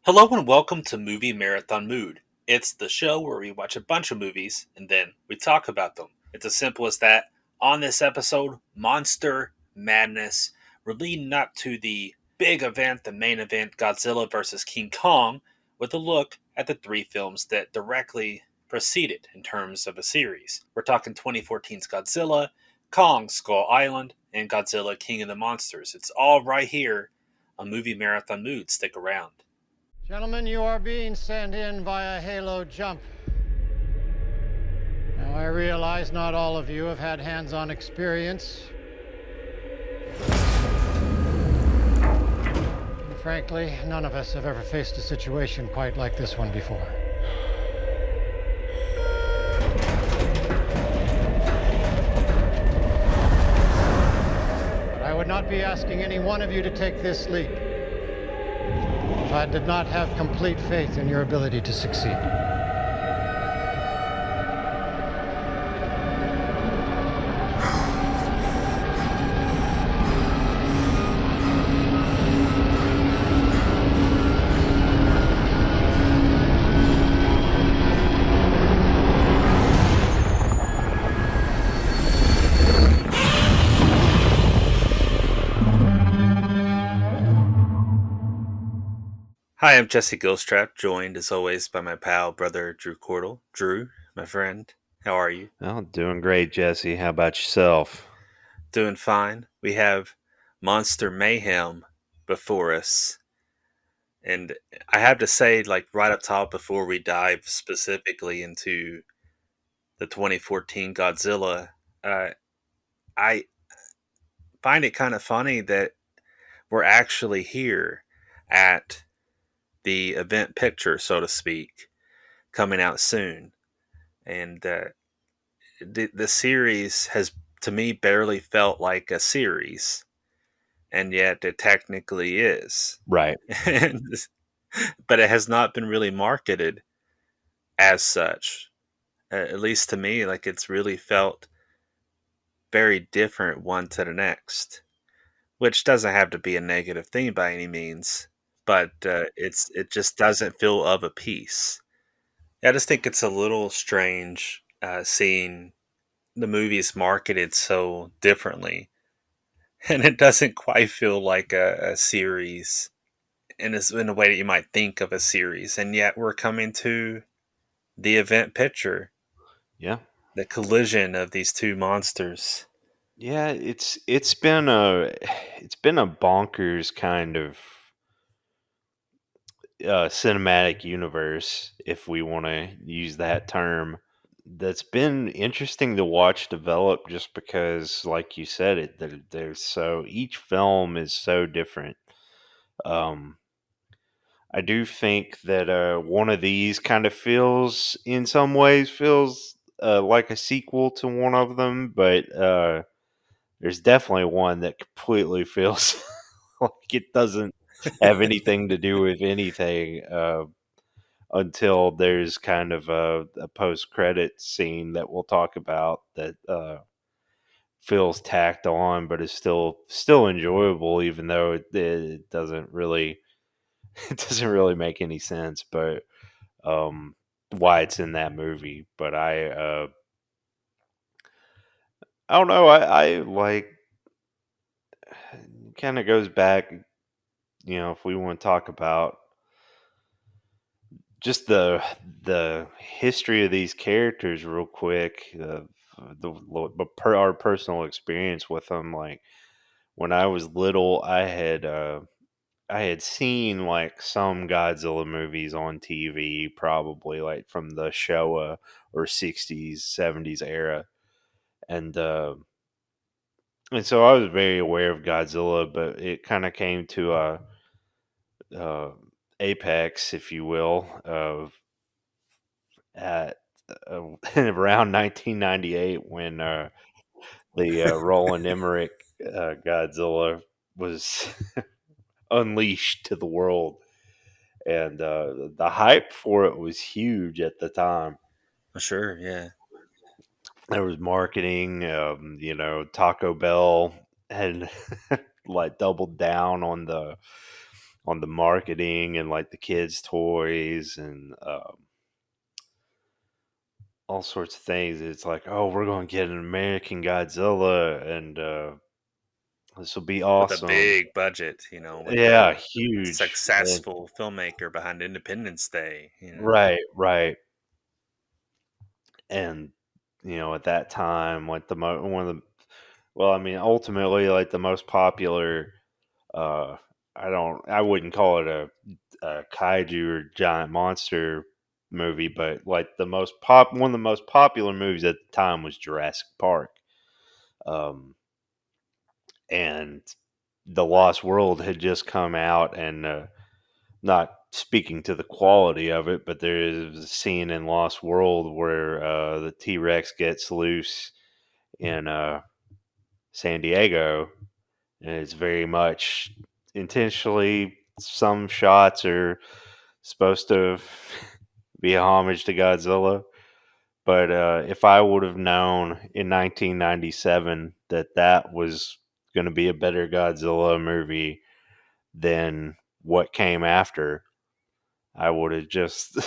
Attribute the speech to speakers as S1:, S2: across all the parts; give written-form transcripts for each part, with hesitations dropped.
S1: Hello and welcome to Movie Marathon Mood. It's the show where we watch a bunch of movies and then we talk about them. It's as simple as that. On this episode, Monster Madness. We're leading up to the big event, the main event, Godzilla vs. King Kong, with a look at the three films that directly preceded in terms of a series. We're talking 2014's Godzilla, Kong Skull Island, and Godzilla King of the Monsters. It's all right here on Movie Marathon Mood. Stick around.
S2: Gentlemen, you are being sent in via Halo Jump. Now, I realize not all of you have had hands-on experience. And frankly, none of us have ever faced a situation quite like this one before. But I would not be asking any one of you to take this leap if I did not have complete faith in your ability to succeed.
S1: Hi, I'm Jesse Gilstrap, joined as always by my pal, brother Drew Cordell. Drew, my friend, how are you?
S3: Oh, doing great, Jesse. How about yourself?
S1: Doing fine. We have Monster Mayhem before us. And I have to say, like right up top before we dive specifically into the 2014 Godzilla, uh, I find it kind of funny that we're actually here at the event picture, so to speak, coming out soon. And the series has, to me, barely felt like a series, and yet it technically is.
S3: Right.
S1: And, but it has not been really marketed as such. At least to me, like it's really felt very different one to the next, which doesn't have to be a negative thing by any means, but it just doesn't feel of a piece. I just think it's a little strange seeing the movies marketed so differently, and it doesn't quite feel like a series in a way that you might think of a series, and yet we're coming to the event picture,
S3: Yeah.
S1: the collision of these two monsters.
S3: Yeah, it's been a bonkers kind of cinematic universe, if we want to use that term. That's been interesting to watch develop, just because, like you said, there's so each film is so different. Um, I do think that one of these kind of in some ways, feels like a sequel to one of them, but there's definitely one that completely feels like it doesn't have anything to do with anything until there's kind of a post credit scene that we'll talk about that feels tacked on, but is still enjoyable, even though it doesn't really it doesn't really make any sense. But why it's in that movie. But I don't know. I like, kind of goes back. If we want to talk about just the history of these characters real quick, our personal experience with them. Like when I was little, I had seen like some Godzilla movies on TV, probably like from the Showa or 60s, 70s era. And so I was very aware of Godzilla, but it kind of came to a apex, if you will, of at around 1998, when the Roland Emmerich Godzilla was unleashed to the world, and the hype for it was huge at the time.
S1: Sure, yeah.
S3: There was marketing. Taco Bell had like doubled down on on the marketing and like the kids' toys and all sorts of things. It's like, oh, we're going to get an American Godzilla, and this will be
S1: With a
S3: awesome.
S1: big budget, with
S3: Yeah,
S1: the
S3: huge. And,
S1: successful filmmaker behind Independence Day.
S3: right, right. And at that time, like one of the well, I mean, ultimately, like the most popular. Uh, I wouldn't call it a kaiju or giant monster movie, but like one of the most popular movies at the time was Jurassic Park. Um, and The Lost World had just come out, and not speaking to the quality of it, but there is a scene in Lost World where the T Rex gets loose in San Diego, and it's very much intentionally. Some shots are supposed to be a homage to Godzilla, but if I would have known in 1997 that that was going to be a better Godzilla movie than what came after, I would have just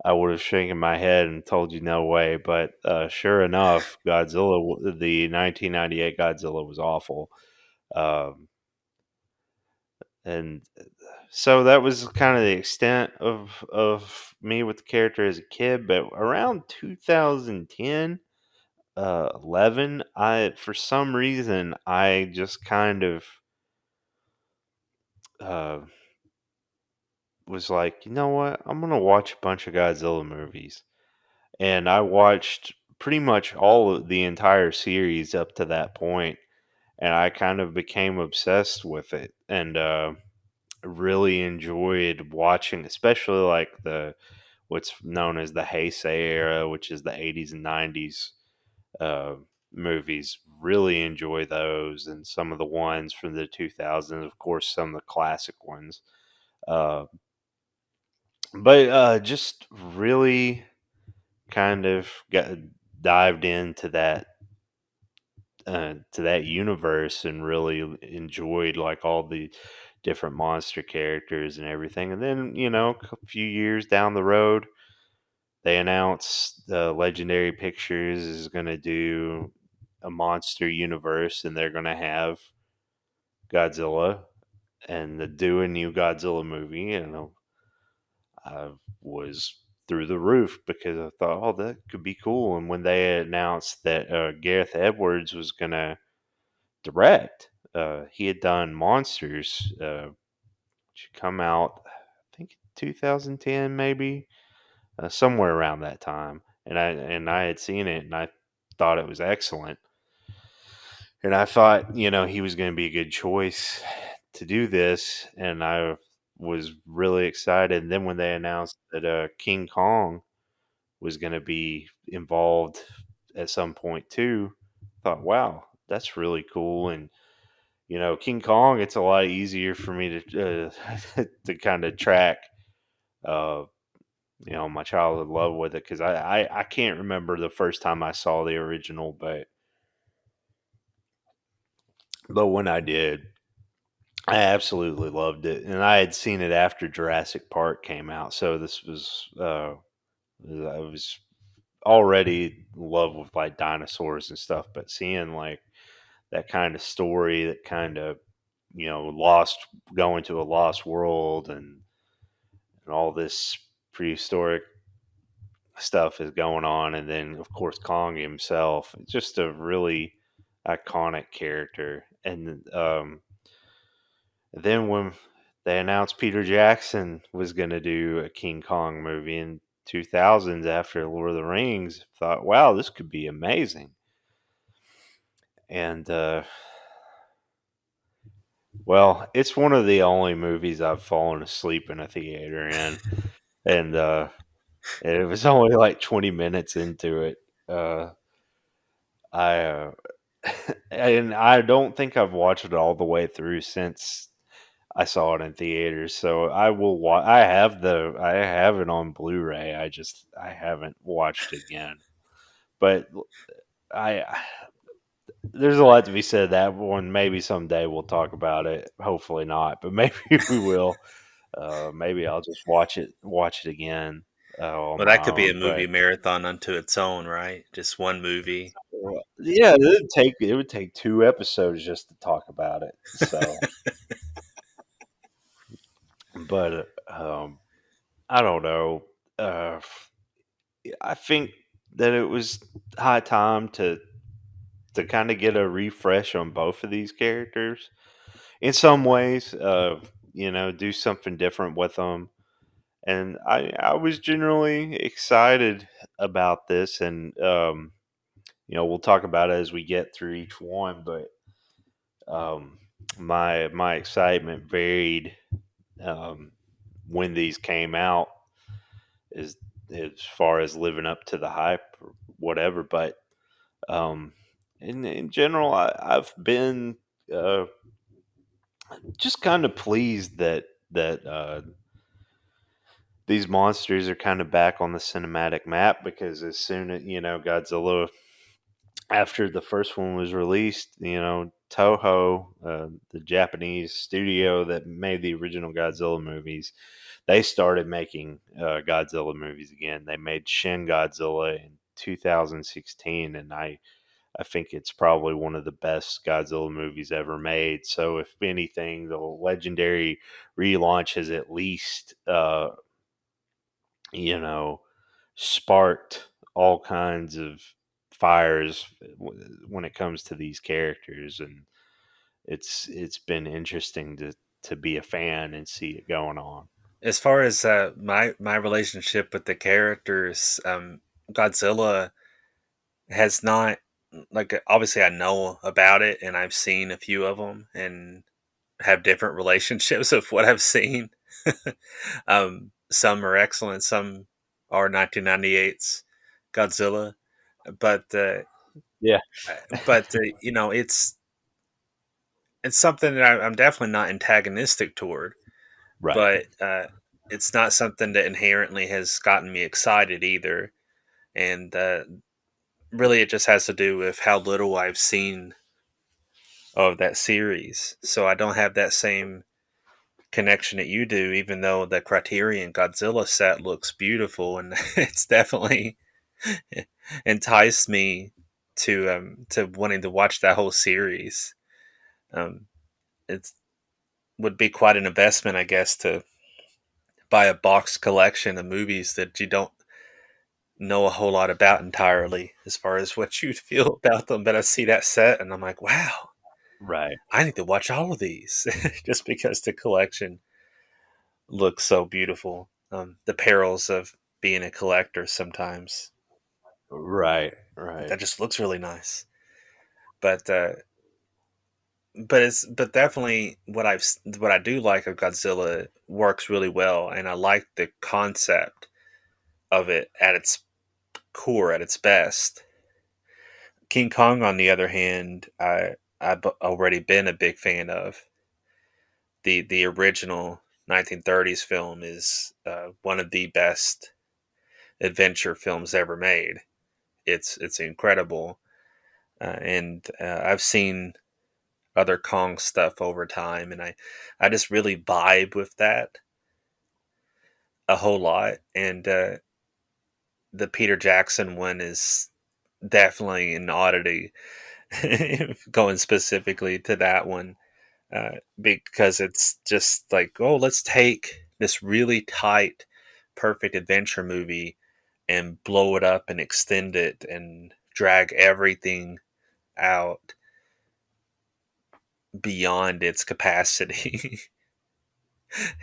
S3: I would have shaken my head and told you no way. But sure enough, the 1998 Godzilla was awful. Um, and so that was kind of the extent of me with the character as a kid. But around 2010, 11, I for some reason I just kind of uh, was like, you know what, I'm gonna watch a bunch of Godzilla movies, and I watched pretty much all of the entire series up to that point, and I kind of became obsessed with it, and really enjoyed watching, especially like the what's known as the Heisei era, which is the 80s and 90s uh, movies. Really enjoy those, and some of the ones from the 2000s, of course, some of the classic ones. Uh, but just really kind of got dived into that universe and really enjoyed like all the different monster characters and everything. And then a few years down the road, they announced Legendary Pictures is going to do a monster universe, and they're going to have Godzilla and do a new Godzilla movie. And I was through the roof because I thought, oh, that could be cool. And when they announced that Gareth Edwards was going to direct, he had done Monsters, which come out, I think, 2010, maybe somewhere around that time. And I had seen it, and I thought it was excellent. And I thought, he was going to be a good choice to do this, and I was really excited. And then when they announced that King Kong was going to be involved at some point too, I thought, wow, that's really cool. And King Kong, it's a lot easier for me to to kind of track. Uh, my childhood love with it because I can't remember the first time I saw the original, but when I did, I absolutely loved it, and I had seen it after Jurassic Park came out, so this was I was already in love with like dinosaurs and stuff, but seeing like that kind of story, that kind of lost going to a lost world and all this prehistoric stuff is going on, and then of course Kong himself, just a really iconic character. And then when they announced Peter Jackson was going to do a King Kong movie in 2000s after Lord of the Rings, thought, wow, this could be amazing. And well, it's one of the only movies I've fallen asleep in a theater in, and it was only like 20 minutes into it. I and I don't think I've watched it all the way through since I saw it in theaters. So I will I have it on Blu-ray. I haven't watched it again. But I there's a lot to be said. That one, maybe someday we'll talk about it. Hopefully not, but maybe we will. Maybe I'll just watch it again on
S1: Well,
S3: my
S1: that could be a
S3: own.
S1: movie
S3: But
S1: marathon unto its own, right? Just one movie.
S3: yeah, it would take 2 episodes just to talk about it. So, but I don't know. Uh, I think that it was high time to kind of get a refresh on both of these characters in some ways. Do something different with them. And I was generally excited about this, and we'll talk about it as we get through each one. But um, my excitement varied um, when these came out, as as far as living up to the hype or whatever. But um, in general, I've been uh, just kind of pleased that these monsters are kind of back on the cinematic map, because as soon as Godzilla, after the first one was released, Toho, the Japanese studio that made the original Godzilla movies, they started making Godzilla movies again. They made Shin Godzilla in 2016, and I think it's probably one of the best Godzilla movies ever made. So, if anything, the legendary relaunch has at least, you know, sparked all kinds of fires when it comes to these characters, and it's been interesting to be a fan and see it going on.
S1: As far as my relationship with the characters, Godzilla has not, like, obviously I know about it and I've seen a few of them and have different relationships of what I've seen. Some are excellent, some are 1998's Godzilla, but
S3: Yeah,
S1: it's something that I'm definitely not antagonistic toward,
S3: right,
S1: but it's not something that inherently has gotten me excited either. And really, it just has to do with how little I've seen of that series. So I don't have that same connection that you do, even though the Criterion Godzilla set looks beautiful and it's definitely enticed me to wanting to watch that whole series. Um, it would be quite an investment, I guess, to buy a box collection of movies that you don't know a whole lot about entirely as far as what you feel about them. But I see that set and I'm like, wow,
S3: right,
S1: I need to watch all of these just because the collection looks so beautiful. The perils of being a collector sometimes.
S3: right,
S1: That just looks really nice. But definitely what I do like of Godzilla works really well, and I like the concept of it at its core, at its best. King Kong, on the other hand, I've already been a big fan of. The original 1930s film is one of the best adventure films ever made. It's incredible, and I've seen other Kong stuff over time, and I just really vibe with that a whole lot. And the Peter Jackson one is definitely an oddity, going specifically to that one, because it's just like, oh, let's take this really tight, perfect adventure movie and blow it up and extend it and drag everything out beyond its capacity.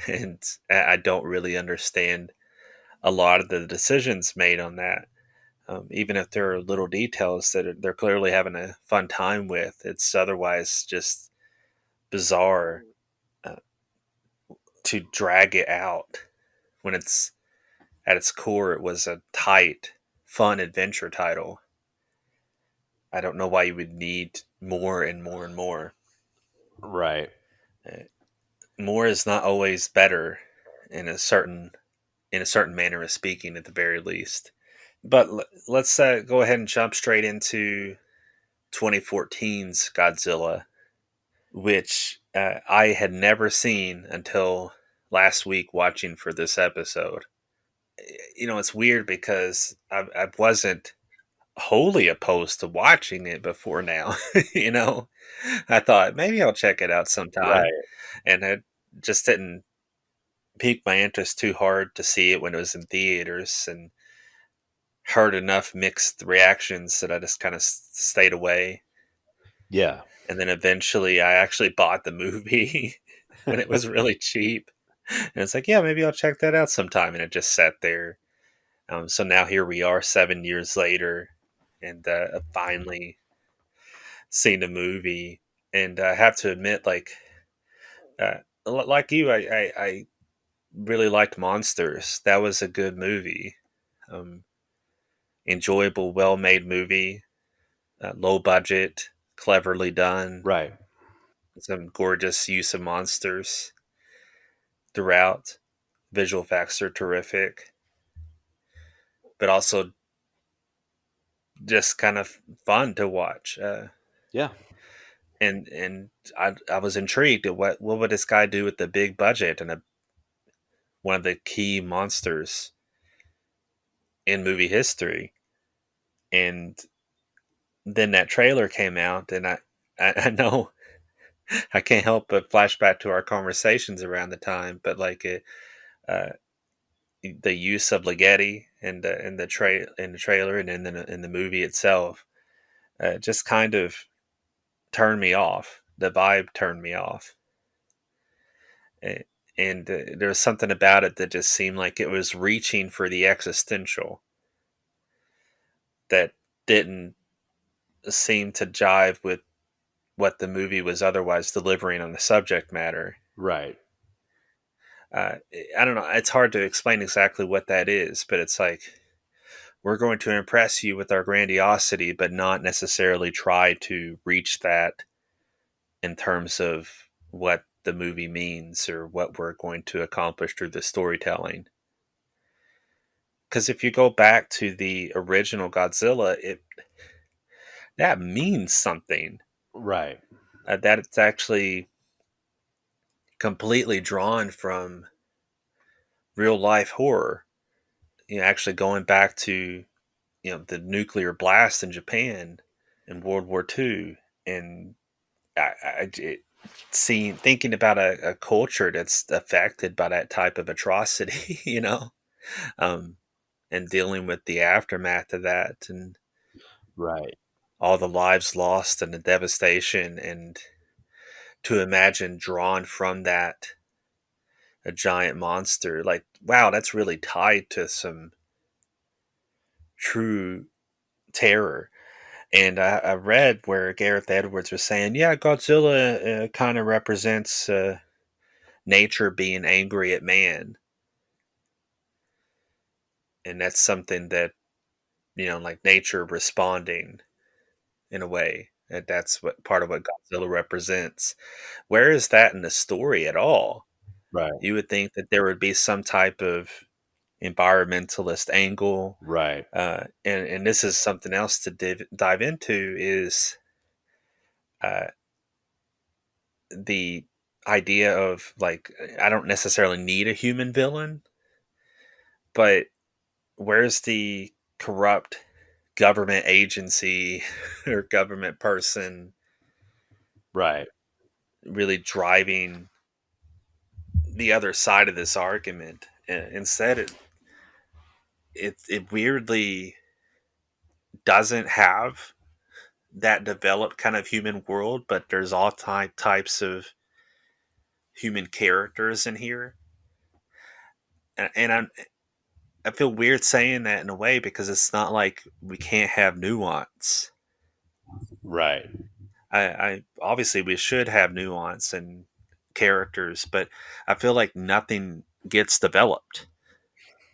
S1: And I don't really understand a lot of the decisions made on that. Even if there are little details that they're clearly having a fun time with, it's otherwise just bizarre uh, to drag it out when it's at its core. It was a tight, fun adventure title. I don't know why you would need more and more and more.
S3: right.
S1: Uh, More is not always better in a certain manner of speaking, at the very least. But let's go ahead and jump straight into 2014's Godzilla, which I had never seen until last week watching for this episode. It's weird because I wasn't wholly opposed to watching it before now. you know, I thought maybe I'll check it out sometime,
S3: Right.
S1: and I just didn't pique my interest too hard to see it when it was in theaters, and heard enough mixed reactions that I just kind of stayed away.
S3: Yeah.
S1: And then eventually I actually bought the movie when it was really cheap. And it's like, yeah, maybe I'll check that out sometime. And it just sat there. So now here we are 7 years later, and I've finally seen the movie. And I have to admit, uh, like you, I really liked Monsters. That was a good movie. Um, Enjoyable, well made movie, low budget, cleverly done.
S3: Right.
S1: Some gorgeous use of monsters throughout. Visual effects are terrific, but also just kind of fun to watch.
S3: Yeah.
S1: And I was intrigued at what would this guy do with the big budget and one of the key monsters in movie history. And then that trailer came out, and I know I can't help but flash back to our conversations around the time, but uh, the use of Ligeti in the trailer and in the movie itself just kind of turned me off. The vibe turned me off. Eh, and there was something about it that just seemed like it was reaching for the existential that didn't seem to jive with what the movie was otherwise delivering on the subject matter.
S3: Right.
S1: Uh, I don't know. It's hard to explain exactly what that is, but it's like we're going to impress you with our grandiosity, but not necessarily try to reach that in terms of what the movie means or what we're going to accomplish through the storytelling. Because if you go back to the original Godzilla, it that means something.
S3: Right.
S1: That it's actually completely drawn from real life horror. Actually going back to the nuclear blast in Japan in World War II, and seeing thinking about a culture that's affected by that type of atrocity, um, and dealing with the aftermath of that and
S3: Right.
S1: all the lives lost and the devastation, and to imagine drawn from that a giant monster, like wow, that's really tied to some true terror. And I read where Gareth Edwards was saying, yeah, Godzilla kind of represents nature being angry at man, and that's something that like nature responding in a way. That's what part of what Godzilla represents. Where is that in the story at all?
S3: Right.
S1: You would think that there would be some type of environmentalist angle,
S3: Right.
S1: and this is something else to dive into is uh, the idea of like I don't necessarily need a human villain, but where's the corrupt government agency or government person
S3: Right.
S1: really driving the other side of this argument? Instead, it weirdly doesn't have that developed kind of human world, but there's all types of human characters in here, and I feel weird saying that in a way because it's not like we can't have nuance.
S3: Right.
S1: I obviously we should have nuance and characters, but I feel like nothing gets developed.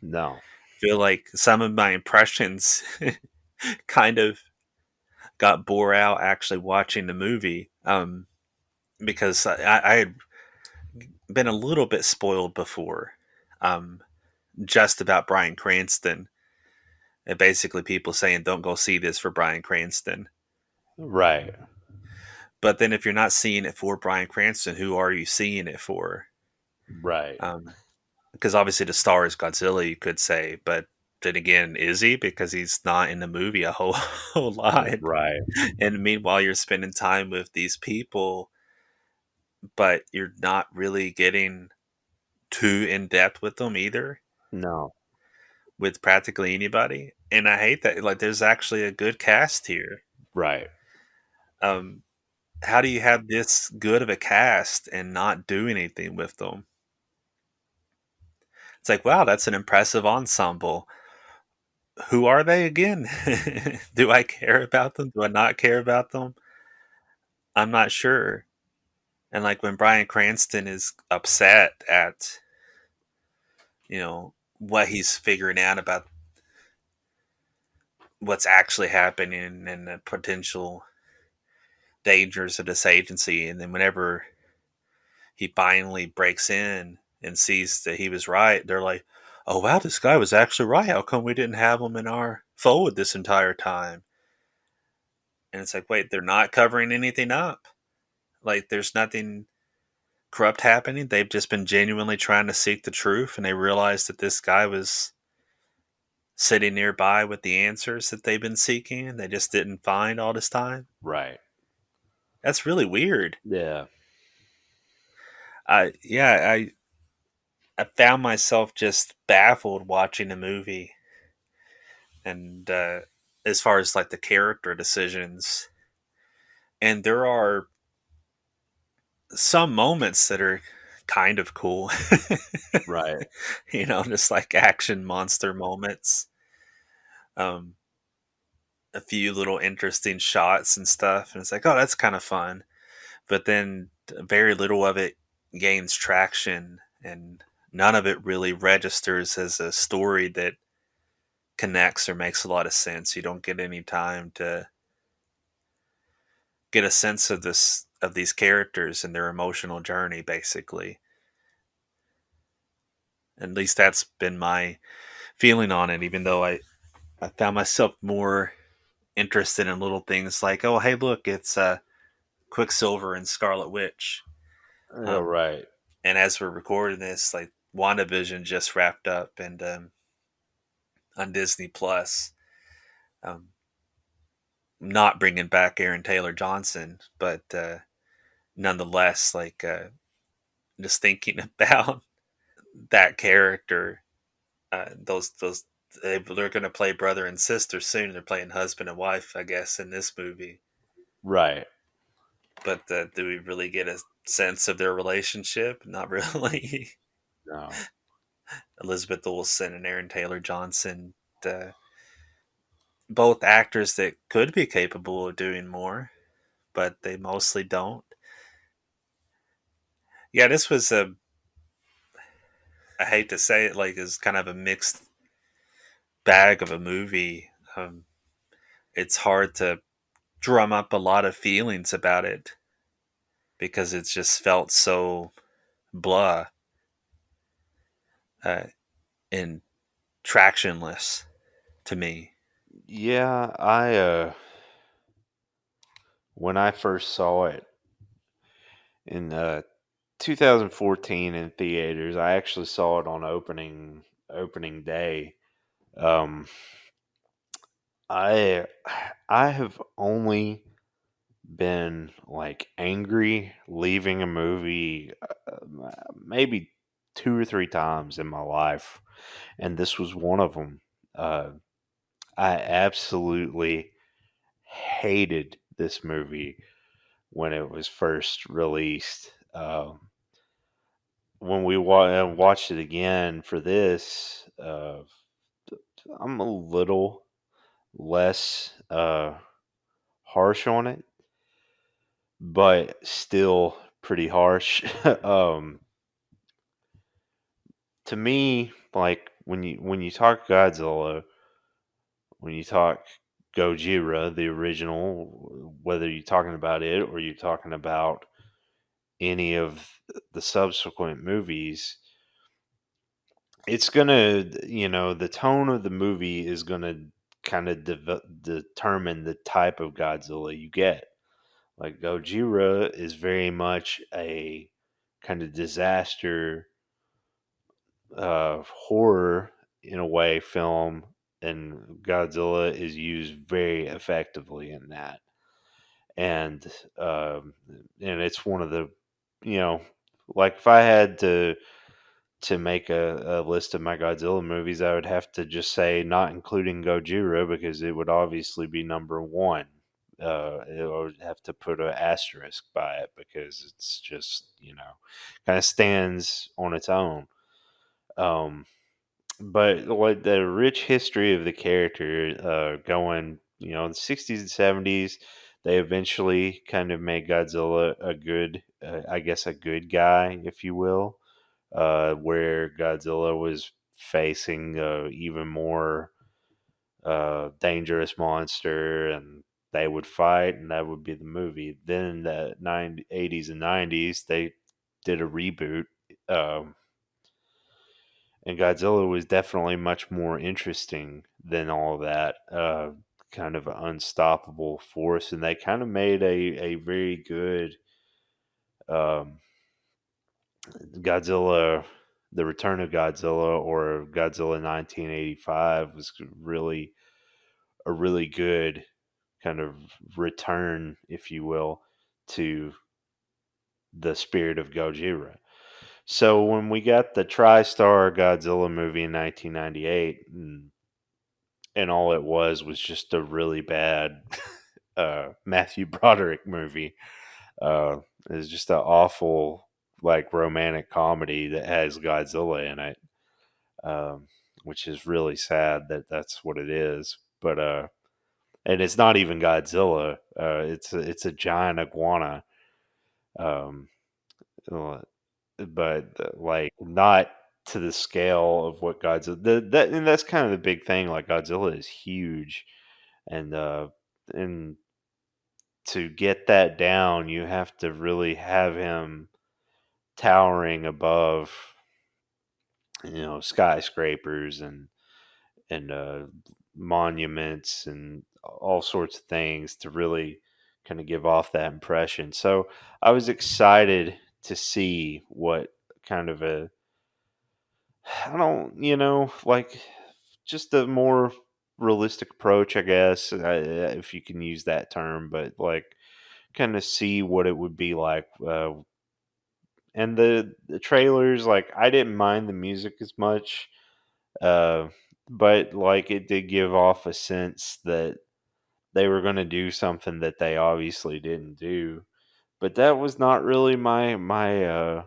S3: No.
S1: I feel like some of my impressions kind of got bore out actually watching the movie, because I had been a little bit spoiled before, um, just about Bryan Cranston, and basically people saying don't go see this for Bryan Cranston.
S3: Right.
S1: But then if you're not seeing it for Bryan Cranston, who are you seeing it for?
S3: Right.
S1: Um, because obviously the star is Godzilla, you could say, but then again, is he? Because he's not in the movie a whole whole lot.
S3: Right.
S1: And meanwhile, you're spending time with these people, but you're not really getting too in depth with them either,
S3: No.
S1: with practically anybody. And I hate that. Like, there's actually a good cast here.
S3: Right.
S1: Um, how do you have this good of a cast and not do anything with them? It's like, wow, that's an impressive ensemble. Who are they again? Do I care about them? Do I not care about them? I'm not sure. And like when Bryan Cranston is upset at, what he's figuring out about what's actually happening and the potential dangers of this agency, and then whenever he finally breaks in and sees that he was right, they're like, "Oh wow, this guy was actually right. How come we didn't have him in our fold this entire time?" And it's like, wait, they're not covering anything up. Like, there's nothing corrupt happening. They've just been genuinely trying to seek the truth, and they realized that this guy was sitting nearby with the answers that they've been seeking, and they just didn't find all this time.
S3: Right.
S1: That's really weird.
S3: Yeah.
S1: I found myself just baffled watching the movie, and as far as like the character decisions, and there are some moments that are kind of cool.
S3: Right.
S1: Just like action monster moments. Um, a few little interesting shots and stuff, and it's like, oh, that's kind of fun. But then very little of it gains traction, and none of it really registers as a story that connects or makes a lot of sense. You don't get any time to get a sense of these characters and their emotional journey, basically. At least that's been my feeling on it, even though I found myself more interested in little things like, oh, hey, look, it's Quicksilver and Scarlet Witch.
S3: Yeah.
S1: Um,
S3: Right.
S1: and as we're recording this, like WandaVision just wrapped up and on Disney Plus. Um, not bringing back Aaron Taylor Johnson, but nonetheless, like just thinking about that character, those they're going to play brother and sister soon. They're playing husband and wife, I guess, in this movie.
S3: Right.
S1: But do we really get a sense of their relationship? Not really.
S3: No.
S1: Elizabeth Olsen and Aaron Taylor Johnson, uh, both actors that could be capable of doing more, but they mostly don't. Yeah, this was I hate to say it, like, is kind of a mixed bag of a movie. It's hard to drum up a lot of feelings about it because it's just felt so blah uh, and tractionless to me.
S3: Yeah, I when I first saw it in 2014 in theaters, I actually saw it on opening day. Um I I have only been like angry leaving a movie maybe two or three times in my life, and this was one of them. Uh, I absolutely hated this movie when it was first released. When we watched it again for this, I'm a little less harsh on it, but still pretty harsh. um, to me, like when you talk Godzilla, when you talk Gojira, the original, whether you're talking about it or you're talking about any of the subsequent movies, it's gonna, the tone of the movie is gonna kind of determine the type of Godzilla you get. Like Gojira is very much a kind of disaster horror in a way film, and Godzilla is used very effectively in that. And um, and it's one of the, you know, like if I had to make a list of my Godzilla movies, I would have to just say not including Gojira because it would obviously be number one. I would have to put an asterisk by it because it's just, kind of stands on its own. Um, but what the rich history of the character, going, the 60s and 70s, they eventually kind of made Godzilla a good, I guess, a good guy, if you will, where Godzilla was facing even more dangerous monster, and they would fight, and that would be the movie. Then in the 80s and 90s, they did a reboot. Um, and Godzilla was definitely much more interesting than all of that. Kind of an unstoppable force, and they kind of made a very good um, Godzilla. The Return of Godzilla, or Godzilla 1985, was really a really good kind of return, if you will, to the spirit of Gojira. So when we got the TriStar Godzilla movie in 1998, and all it was just a really bad Matthew Broderick movie. It's just an awful like romantic comedy that has Godzilla in it, um, which is really sad that that's what it is. But and it's not even Godzilla. It's a giant iguana. Um, uh, but like not to the scale of what Godzilla. And that's kind of the big thing. Like Godzilla is huge, and and to get that down, you have to really have him towering above, skyscrapers and monuments and all sorts of things to really kind of give off that impression. So I was excited to see what kind of a, I don't, like just a more realistic approach, I guess, if you can use that term, but like kind of see what it would be like. And the trailers, like I didn't mind the music as much, uh, but like it did give off a sense that they were going to do something that they obviously didn't do. But that was not really my. And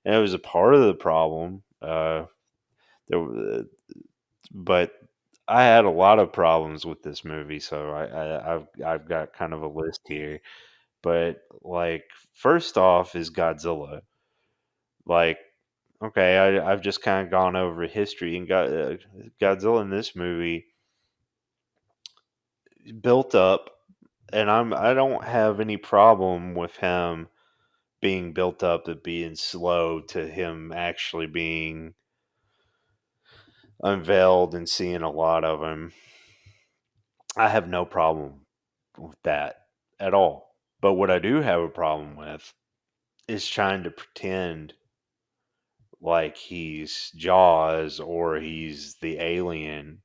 S3: it was a part of the problem. There, but I had a lot of problems with this movie, so I've got kind of a list here. But like, first off is Godzilla. Like, okay, I've just kind of gone over history, and Godzilla in this movie built up, and I don't have any problem with him being built up to being slow to him actually being unveiled and seeing a lot of him. I have no problem with that at all. But what I do have a problem with is trying to pretend like he's Jaws or he's the alien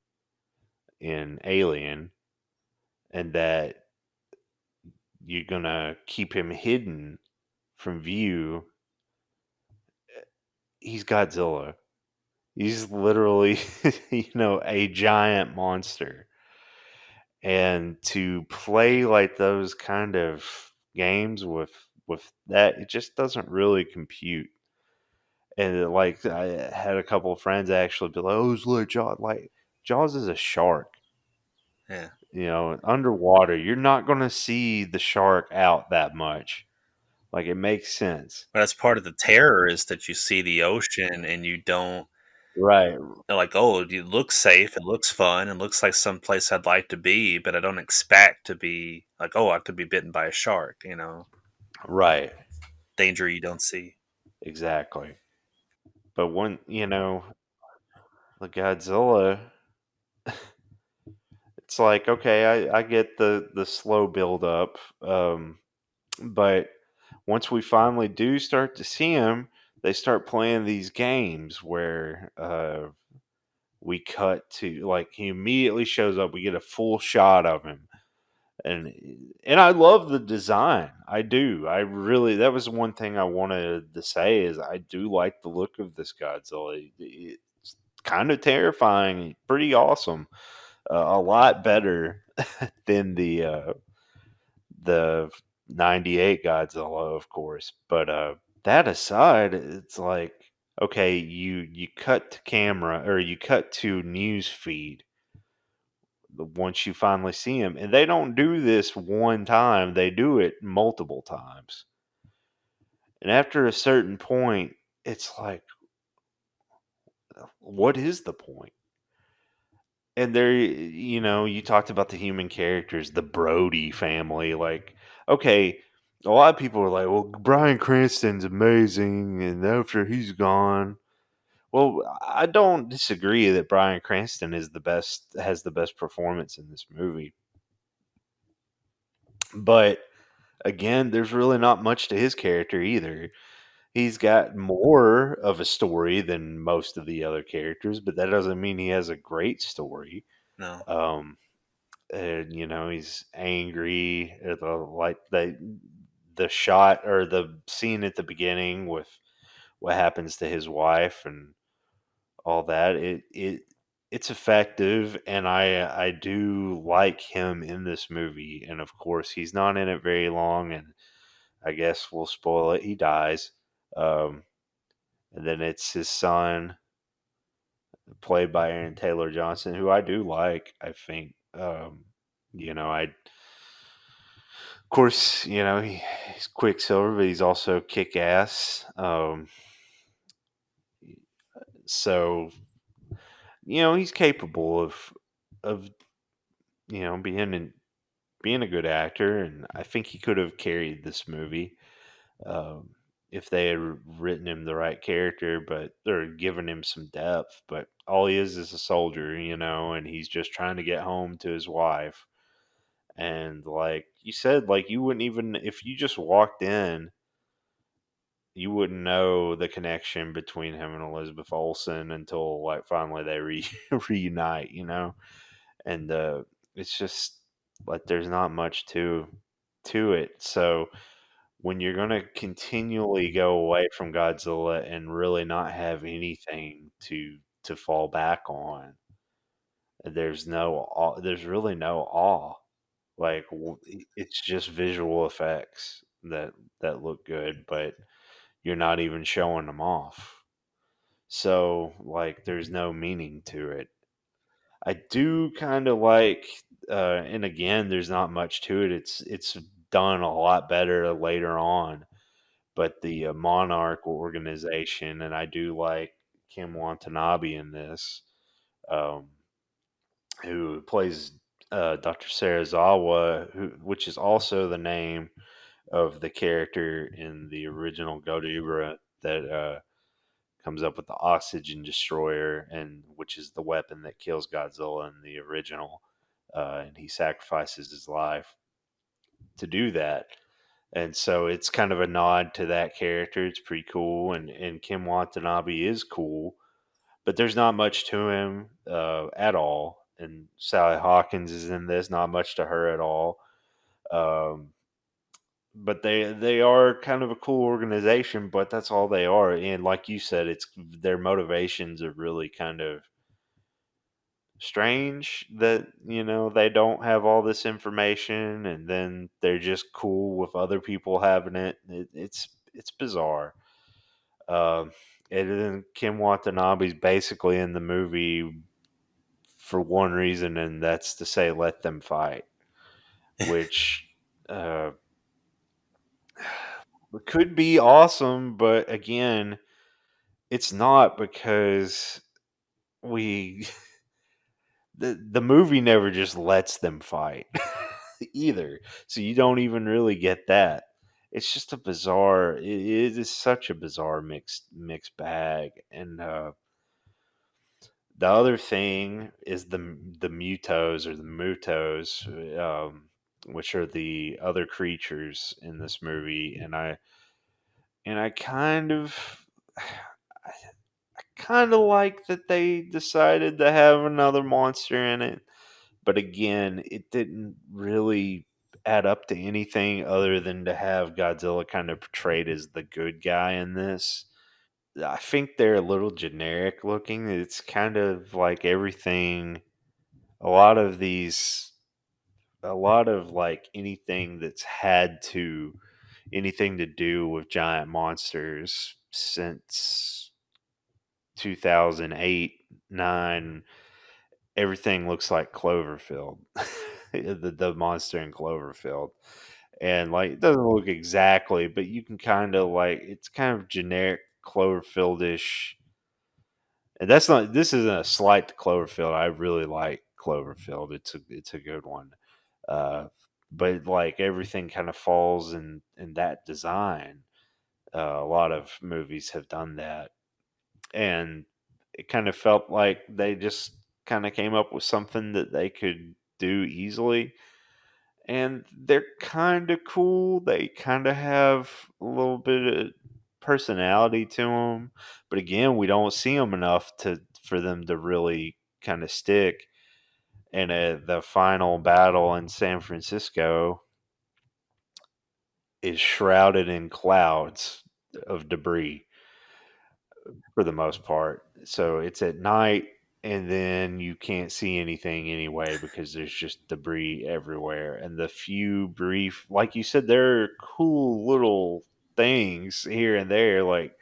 S3: in Alien, and that you're gonna keep him hidden from view. He's Godzilla. He's literally, a giant monster. And to play like those kind of games with that, it just doesn't really compute. And like I had a couple of friends actually be like, "Oh, it's like Jaws." Like Jaws is a shark.
S1: Yeah.
S3: Underwater, you're not going to see the shark out that much. Like it makes sense.
S1: But that's part of the terror is that you see the ocean and you don't
S3: Right,
S1: like, oh, it looks safe, it looks fun, it looks like some place I'd like to be, but I don't expect to be like, oh, I could be bitten by a shark,
S3: right,
S1: danger you don't see.
S3: exactly. But the Godzilla, it's like, okay, I get the slow build up, but once we finally do start to see him, they start playing these games where we cut to, like, he immediately shows up. We get a full shot of him, and I love the design. I do. I really, that was one thing I wanted to say is I do like the look of this Godzilla. It's kind of terrifying, pretty awesome, a lot better than the '98 Godzilla, of course. But that aside, it's like, okay, you cut to camera, or you cut to news feed once you finally see him, and they don't do this one time; they do it multiple times. And after a certain point, it's like, what is the point? And there, you talked about the human characters, the Brody family. Like, okay, a lot of people are like, well, Bryan Cranston's amazing, and after he's gone, well, I don't disagree that Bryan Cranston is the best, has the best performance in this movie. But again, there's really not much to his character either. He's got more of a story than most of the other characters, but that doesn't mean he has a great story.
S1: No.
S3: Um, and he's angry at like the shot or the scene at the beginning with what happens to his wife and all that. It's effective, and I do like him in this movie. And of course, he's not in it very long, and I guess we'll spoil it, he dies. um and then it's his son, played by Aaron Taylor Johnson, who I do like. I think, I, of course, he's Quicksilver, but he's also kick ass. So he's capable of being a good actor, and I think he could have carried this movie, um, if they had written him the right character, but they're giving him some depth. But all he is a soldier, and he's just trying to get home to his wife. And like you said, like, you wouldn't even, if you just walked in, you wouldn't know the connection between him and Elizabeth Olsen until, like, finally they reunite, and it's just like there's not much to it. So when you're going to continually go away from Godzilla and really not have anything to fall back on, there's really no awe. Like, it's just visual effects that look good, but you're not even showing them off. So, like, there's no meaning to it. I do kind of like, and again, there's not much to it. It's done a lot better later on, but the Monarch organization, and I do like Kim Watanabe in this, um, who plays Dr. Sarazawa, which is also the name of the character in the original Godzilla that comes up with the oxygen destroyer, and which is the weapon that kills Godzilla in the original. And he sacrifices his life to do that. And so it's kind of a nod to that character. It's pretty cool, and Kim Watanabe is cool, but there's not much to him at all. And Sally Hawkins is in this, not much to her at all. Um, but they are kind of a cool organization, but that's all they are. And like you said, it's their motivations are really kind of strange, that they don't have all this information, and then they're just cool with other people having it's bizarre. um and then Kim Watanabe's basically in the movie for one reason, and that's to say, let them fight, which uh could be awesome, but again, it's not, because we the movie never just lets them fight either. So you don't even really get that. It's just a bizarre. It is such a bizarre mixed bag, and The other thing is the mutos or the mutos, which are the other creatures in this movie, and I kind of I kind of like that they decided to have another monster in it, but again, it didn't really add up to anything other than to have Godzilla kind of portrayed as the good guy in this. I think they're a little generic looking. It's kind of like everything, a lot of these, a lot of like anything that's had to, anything to do with giant monsters since 2008, 9, everything looks like Cloverfield. The monster in Cloverfield. And like it doesn't look exactly, but you can kind of like it's kind of generic Cloverfieldish. And that's not this isn't a slight to Cloverfield. I really like Cloverfield. It's a good one. Uh but like everything kind of falls in that design. A lot of movies have done that. And it kind of felt like they just kind of came up with something that they could do easily, and they're kind of cool. They kind of have a little bit of personality to them, but again, we don't see them enough to for them to really kind of stick. And the final battle in San Francisco is shrouded in clouds of debris for the most part. So it's at night, and then you can't see anything anyway because there's just debris everywhere. And the few brief, like you said, there are cool little things here and there. Like,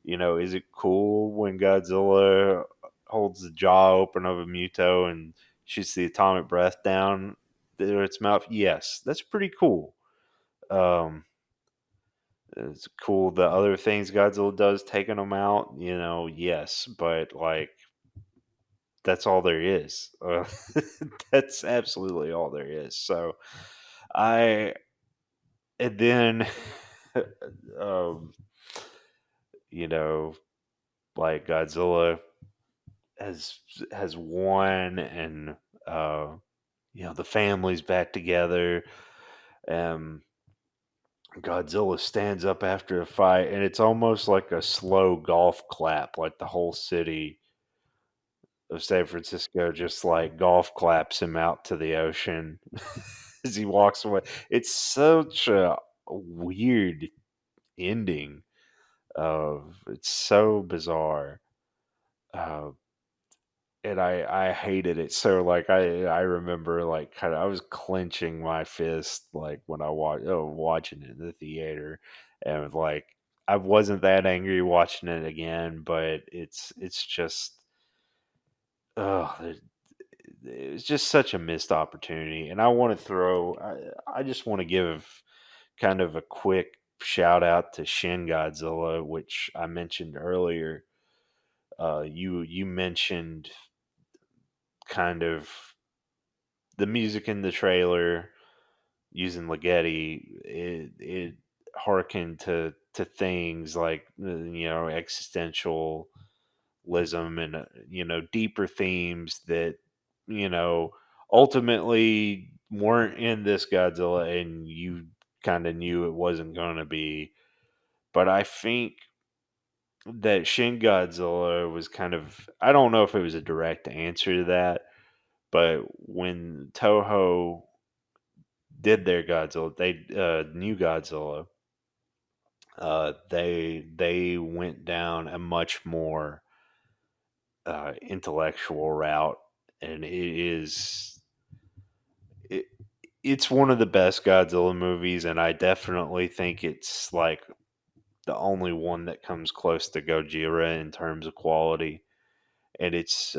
S3: is it cool when Godzilla holds the jaw open of a Muto and shoots the atomic breath down through its mouth? Yes, that's pretty cool. Um, it's cool the other things Godzilla does, taking them out, yes, but like that's all there is. That's absolutely all there is. So I and then um, you know, like Godzilla has has won, and uh, the family's back together. Um, Godzilla stands up after a fight, and it's almost like a slow golf clap, like the whole city of San Francisco just like golf claps him out to the ocean as he walks away. It's such a weird ending. Of It's so bizarre, uh, and I hated it. So like I remember like kind of I was clenching my fist like when I watching it in the theater, and like I wasn't that angry watching it again, but it's just oh, it's just such a missed opportunity. And I want to I just want to give kind of a quick shout out to Shin Godzilla, which I mentioned earlier. You mentioned kind of the music in the trailer using Ligeti. It harkened to things like existential and deeper themes that you know ultimately weren't in this Godzilla, and you kind of knew it wasn't going to be. But I think that Shin Godzilla was kind of, I don't know if it was a direct answer to that, but when Toho did their Godzilla, they new Godzilla, they went down a much more intellectual route, and it, it's one of the best Godzilla movies, and I definitely think it's like the only one that comes close to Gojira in terms of quality, and it's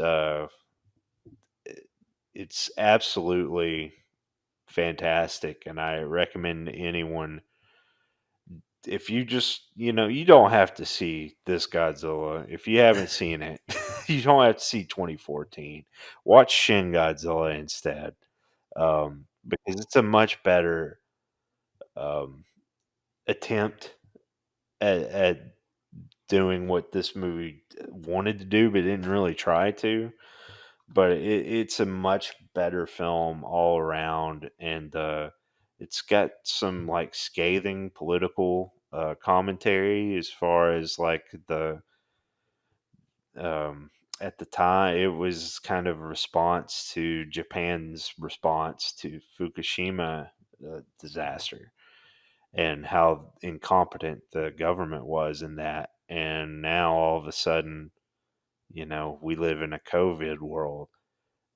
S3: absolutely fantastic, and I recommend anyone, if you just you don't have to see this Godzilla if you haven't seen it. You don't have to see 2014. Watch Shin Godzilla instead, because it's a much better um, attempt at doing what this movie wanted to do, but didn't really try to. But it's a much better film all around, and it's got some like scathing political commentary as far as like the um, at the time it was kind of a response to Japan's response to Fukushima disaster and how incompetent the government was in that. And now all of a sudden, we live in a COVID world,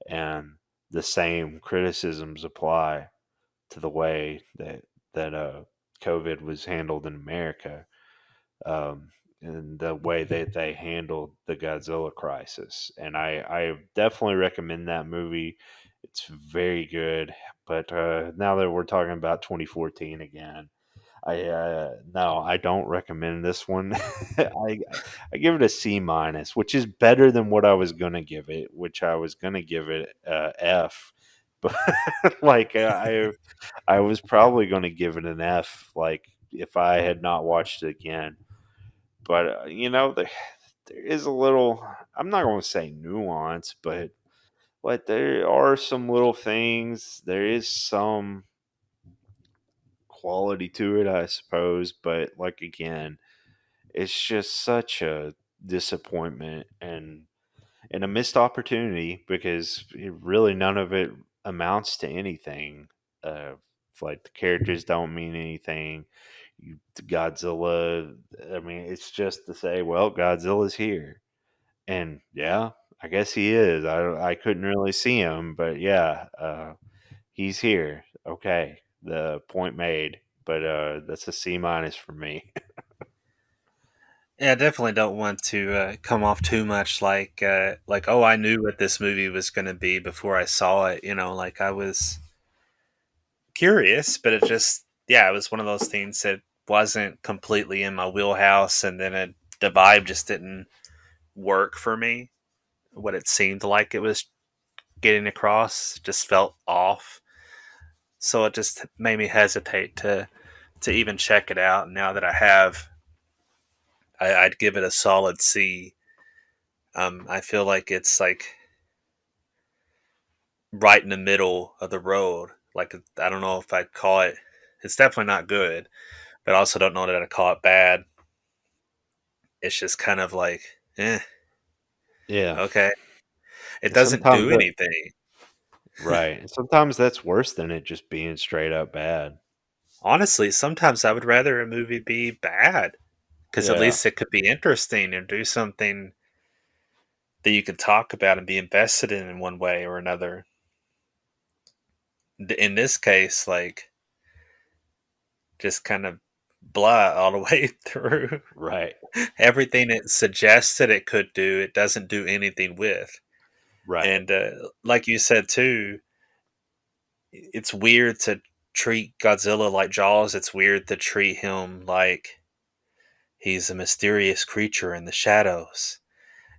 S3: and the same criticisms apply to the way that COVID was handled in America, and the way that they handled the Godzilla crisis. And I definitely recommend that movie. It's very good. But now that we're talking about 2014 again, no, I don't recommend this one. I give it a C minus, which is better than what I was gonna give it, which I was gonna give it F. But like I was probably gonna give it an F, like if I had not watched it again. But there is a little. I'm not going to say nuance, but there are some little things. There is some quality to it, I suppose. But like again, it's just such a disappointment and a missed opportunity because really none of it amounts to anything. Uh, like the characters don't mean anything. Godzilla, I mean, it's just to say, well, Godzilla's here, and yeah, I guess he is. I couldn't really see him, but yeah, he's here. Okay, the point made, but that's a C minus for me.
S1: Yeah, I definitely don't want to come off too much like oh, I knew what this movie was going to be before I saw it. Like I was curious, but it just yeah, it was one of those things that wasn't completely in my wheelhouse, and then the vibe just didn't work for me. What it seemed like it was getting across just felt off, so it just made me hesitate to even check it out. Now that I have, I'd give it a solid C. I feel like it's like right in the middle of the road. Like I don't know if I'd call it. It's definitely not good, but I also don't know that I'd call it bad. It's just kind of like, eh,
S3: Yeah,
S1: okay. It
S3: and
S1: doesn't
S3: sometimes
S1: do
S3: that
S1: anything.
S3: right, and sometimes that's worse than it just being straight up bad.
S1: Honestly, sometimes I would rather a movie be bad because at
S3: Yeah,
S1: least it could be interesting and do something that you could talk about and be invested in one way or another. In this case, like just kind of blah all the way through.
S3: right,
S1: Everything it suggested it could do, it doesn't do anything with.
S3: right,
S1: And like you said too, it's weird to treat Godzilla like Jaws. It's weird to treat him like he's a mysterious creature in the shadows.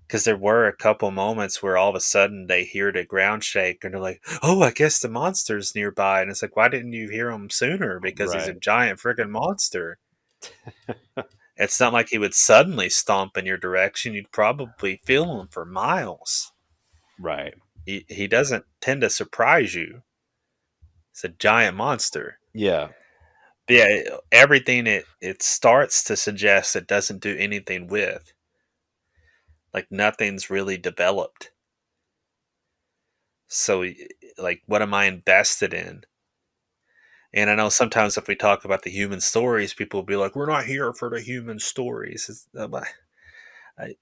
S1: Because there were a couple moments where all of a sudden they hear the ground shake and they're like, "Oh, I guess the monster's nearby." And it's like, why didn't you hear him sooner? Because he's a
S3: right,
S1: giant freaking monster. It's not like he would suddenly stomp in your direction. You'd probably feel him for miles.
S3: right.
S1: He doesn't tend to surprise you. It's a giant monster.
S3: Yeah,
S1: But yeah, everything it starts to suggest it doesn't do anything with. Like nothing's really developed. So like what am I invested in? And I know sometimes if we talk about the human stories, people will be like, "We're not here for the human stories." I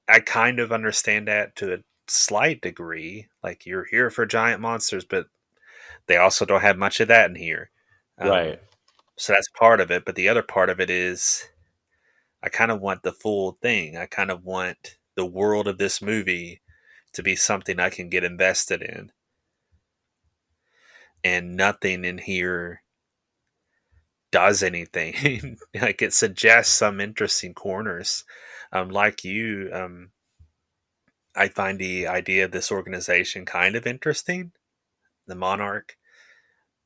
S1: I kind of understand that to a slight degree. Like you're here for giant monsters, but they also don't have much of that in here.
S3: right.
S1: Um, so that's part of it. But the other part of it is I kind of want the full thing. I kind of want the world of this movie to be something I can get invested in. And nothing in here does anything. Like it suggests some interesting corners. Like you, I find the idea of this organization kind of interesting. The Monarch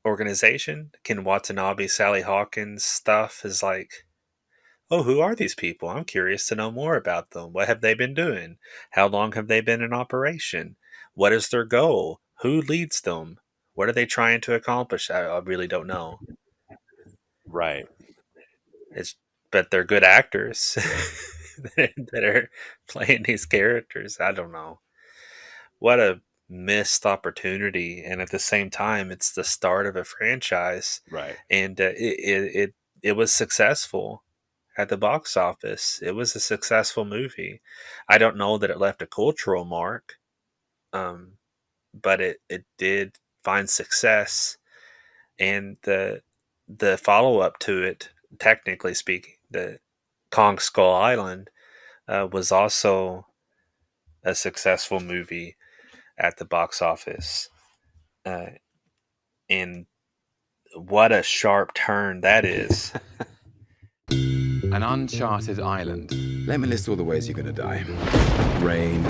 S1: organization, Ken Watanabe, Sally Hawkins stuff is like oh, who are these people? I'm curious to know more about them. What have they been doing? How long have they been in operation? What is their goal? Who leads them? What are they trying to accomplish? I really don't know.
S3: Right.
S1: It's but they're good actors that are playing these characters. I don't know. What a missed opportunity, and at the same time, it's the start of a franchise,
S3: Right.
S1: and it was successful at the box office. It was a successful movie. I don't know that it left a cultural mark, um, but it did find success, and the follow up to it, technically speaking, the Kong Skull Island was also a successful movie at the box office. Uh, and what a sharp turn that is.
S4: An uncharted island.
S5: Let me list all the ways you're gonna die. Rain,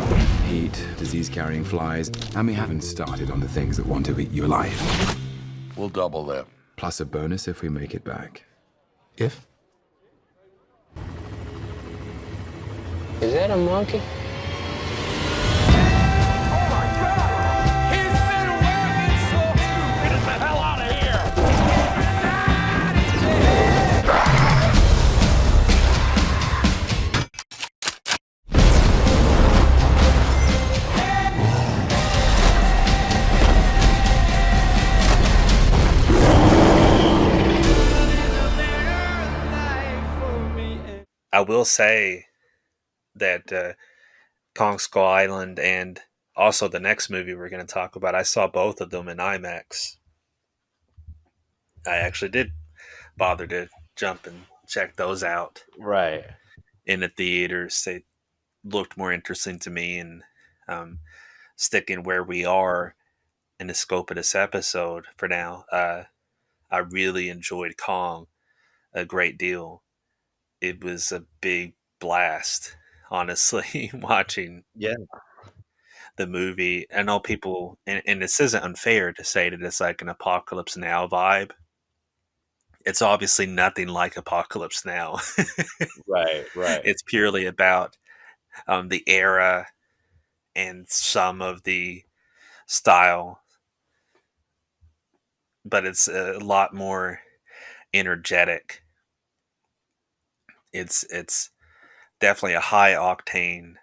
S5: heat, disease-carrying flies, and we haven't started on the things that want to eat you alive.
S4: We'll double that.
S5: Plus a bonus if we make it back. If?
S6: Is that a monkey?
S1: I will say that Kong Skull Island and also the next movie we're going to talk about, I saw both of them in IMAX. I actually did bother to jump and check those out
S3: Right.
S1: in the theaters. They looked more interesting to me, and um, sticking where we are in the scope of this episode for now, I really enjoyed Kong a great deal. It was a big blast, honestly, watching
S3: Yeah.
S1: the movie. I know people, and this isn't unfair to say that it's like an Apocalypse Now vibe. It's obviously nothing like Apocalypse Now.
S3: Right. Right.
S1: It's purely about the era and some of the style, but it's a lot more energetic. It's definitely a high octane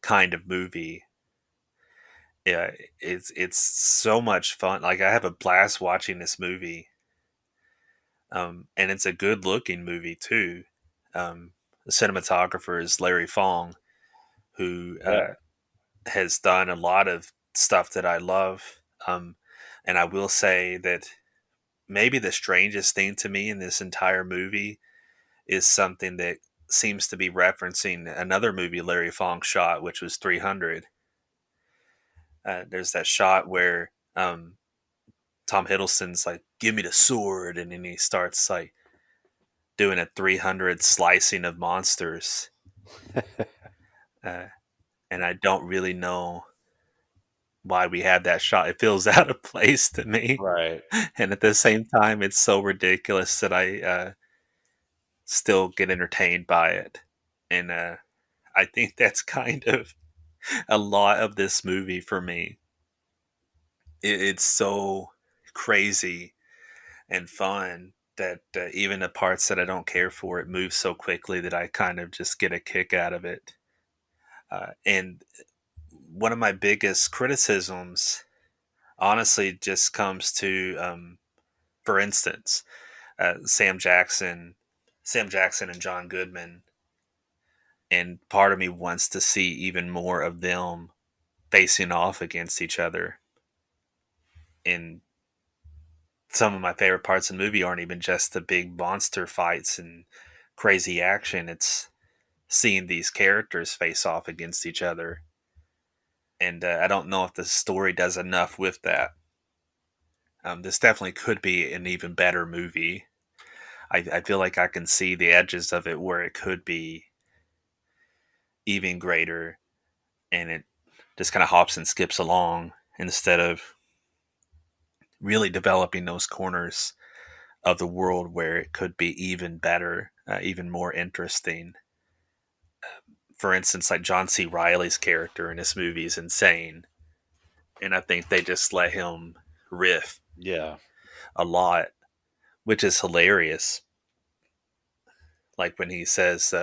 S1: kind of movie. Yeah, it's so much fun. Like I have a blast watching this movie, and it's a good looking movie too. The cinematographer is Larry Fong, who
S3: Yeah.
S1: has done a lot of stuff that I love. Um, and I will say that maybe the strangest thing to me in this entire movie is something that seems to be referencing another movie Larry Fong shot, which was 300. There's that shot where Tom Hiddleston's like, "Give me the sword," and then he starts like doing a 300 slicing of monsters. Uh, and I don't really know why we had that shot. It feels out of place to me,
S3: Right.
S1: and at the same time, it's so ridiculous that I still get entertained by it. And I think that's kind of a lot of this movie for me. It's so crazy and fun that even the parts that I don't care for, it moves so quickly that I kind of just get a kick out of it. And one of my biggest criticisms, honestly, just comes to, for instance, Sam Jackson and John Goodman, and part of me wants to see even more of them facing off against each other. And some of my favorite parts of the movie aren't even just the big monster fights and crazy action. It's seeing these characters face off against each other. And I don't know if the story does enough with that. This definitely could be an even better movie. I feel like I can see the edges of it where it could be even greater, and it just kind of hops and skips along instead of really developing those corners of the world where it could be even better, even more interesting. For instance, like John C. Riley's character in this movie is insane, and I think they just let him riff
S3: Yeah.
S1: a lot, which is hilarious. Like when he says,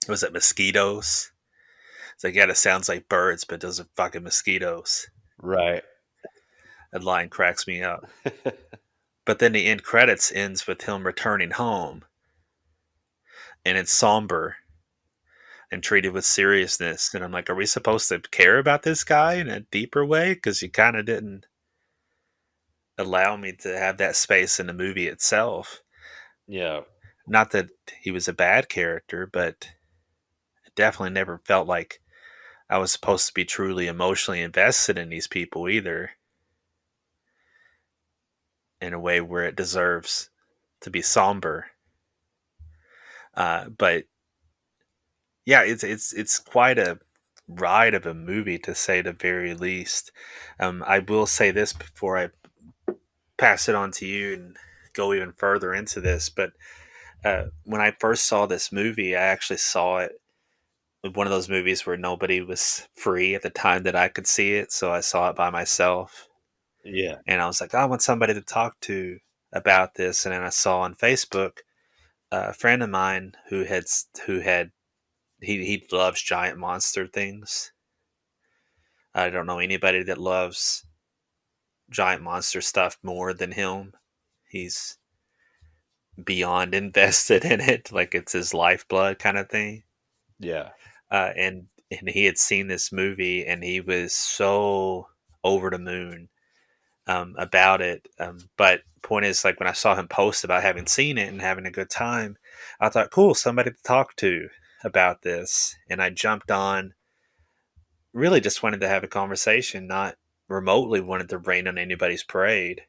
S1: "Was it mosquitoes?" It's like, yeah, it sounds like birds, but those are fucking mosquitoes.
S3: Right.
S1: That line cracks me up. But then the end credits ends with him returning home, and it's somber and treated with seriousness. And I'm like, are we supposed to care about this guy in a deeper way? Because you kind of didn't allow me to have that space in the movie itself.
S3: Yeah.
S1: Not that he was a bad character, but it definitely never felt like I was supposed to be truly emotionally invested in these people either, in a way where it deserves to be somber. But yeah, it's quite a ride of a movie, to say the very least. I will say this before I pass it on to you and go even further into this, but when I first saw this movie, I actually saw it with one of those movies where nobody was free at the time that I could see it, so I saw it by myself,
S3: Yeah.
S1: and I was like, I want somebody to talk to about this, and then I saw on Facebook a friend of mine who had he loves giant monster things. I don't know anybody that loves giant monster stuff more than him. He's beyond invested in it, like it's his lifeblood kind of thing.
S3: Yeah.
S1: And he had seen this movie, and he was so over the moon about it. But point is, like when I saw him post about having seen it and having a good time, I thought, cool, somebody to talk to about this, and I jumped on. Really, just wanted to have a conversation, not remotely wanted to rain on anybody's parade.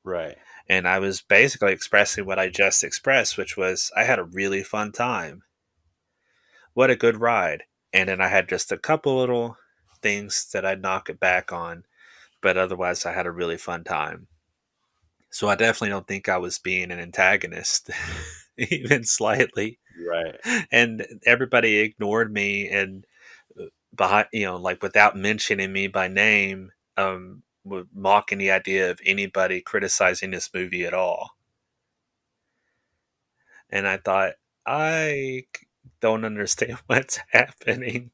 S3: Right.
S1: And I was basically expressing what I just expressed, which was I had a really fun time. What a good ride. And then I had just a couple little things that I'd knock it back on, but otherwise I had a really fun time. So I definitely don't think I was being an antagonist, even slightly.
S3: Right.
S1: And everybody ignored me and behind, like without mentioning me by name, mocking the idea of anybody criticizing this movie at all. And I thought, don't understand what's happening.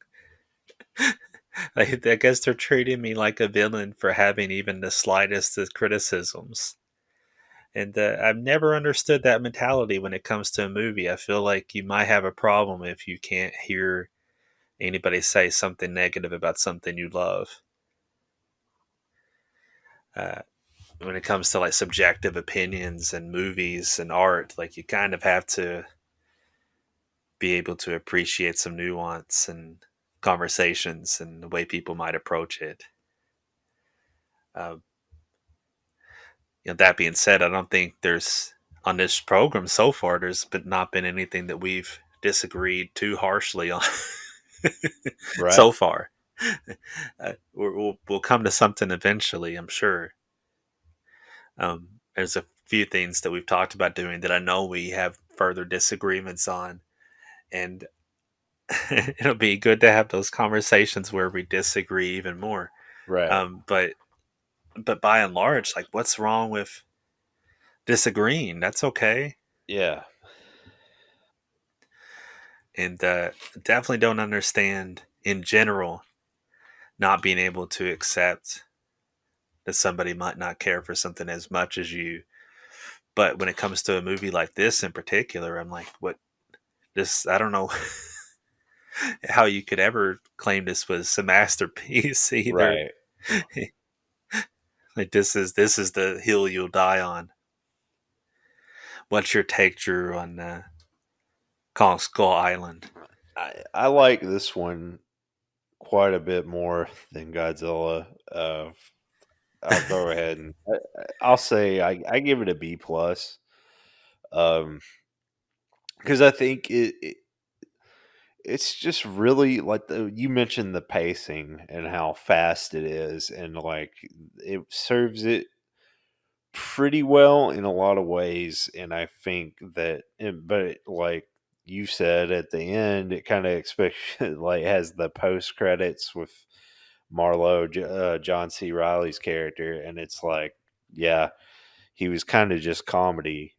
S1: I guess they're treating me like a villain for having even the slightest of criticisms. And I've never understood that mentality when it comes to a movie. I feel like you might have a problem if you can't hear anybody say something negative about something you love. Uh, when it comes to like subjective opinions and movies and art, like you kind of have to be able to appreciate some nuance and conversations and the way people might approach it. Uh, that being said, I don't think there's on this program so far there's not been anything that we've disagreed too harshly on
S3: Right.
S1: so far. We'll come to something eventually, I'm sure. There's a few things that we've talked about doing that I know we have further disagreements on, and it'll be good to have those conversations where we disagree even more.
S3: Right.
S1: But by and large, like, what's wrong with disagreeing? That's okay.
S3: Yeah.
S1: And definitely don't understand in general not being able to accept that somebody might not care for something as much as you. But when it comes to a movie like this in particular, I'm like, what? This, I don't know how you could ever claim this was a masterpiece either.
S3: Right.
S1: Like this is the hill you'll die on. What's your take, Drew, on Kong Skull Island?
S3: I like this one quite a bit more than Godzilla. I'll go ahead and I'll say I give it a B plus. Um, because I think it's just really like you mentioned the pacing and how fast it is, and like it serves it pretty well in a lot of ways, and I think that, but like you said at the end, it kind of expects like has the post credits with John C. Riley's character, and it's like, yeah, he was kind of just comedic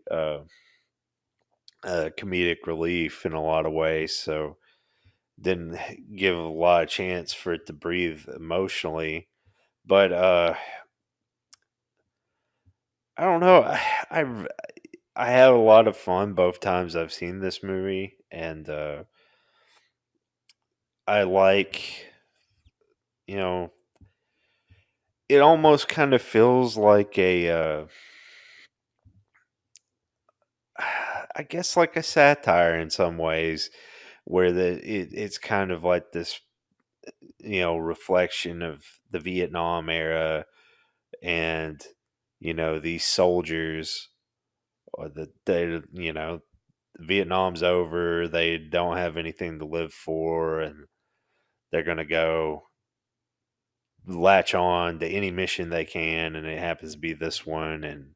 S3: relief in a lot of ways, so didn't give a lot of chance for it to breathe emotionally. But I don't know. I I had a lot of fun both times I've seen this movie, and I like, you know, it almost kind of feels like I guess like a satire in some ways, where it's kind of like this, reflection of the Vietnam era, and these soldiers, or Vietnam's over, they don't have anything to live for, and they're gonna go latch on to any mission they can, and it happens to be this one, and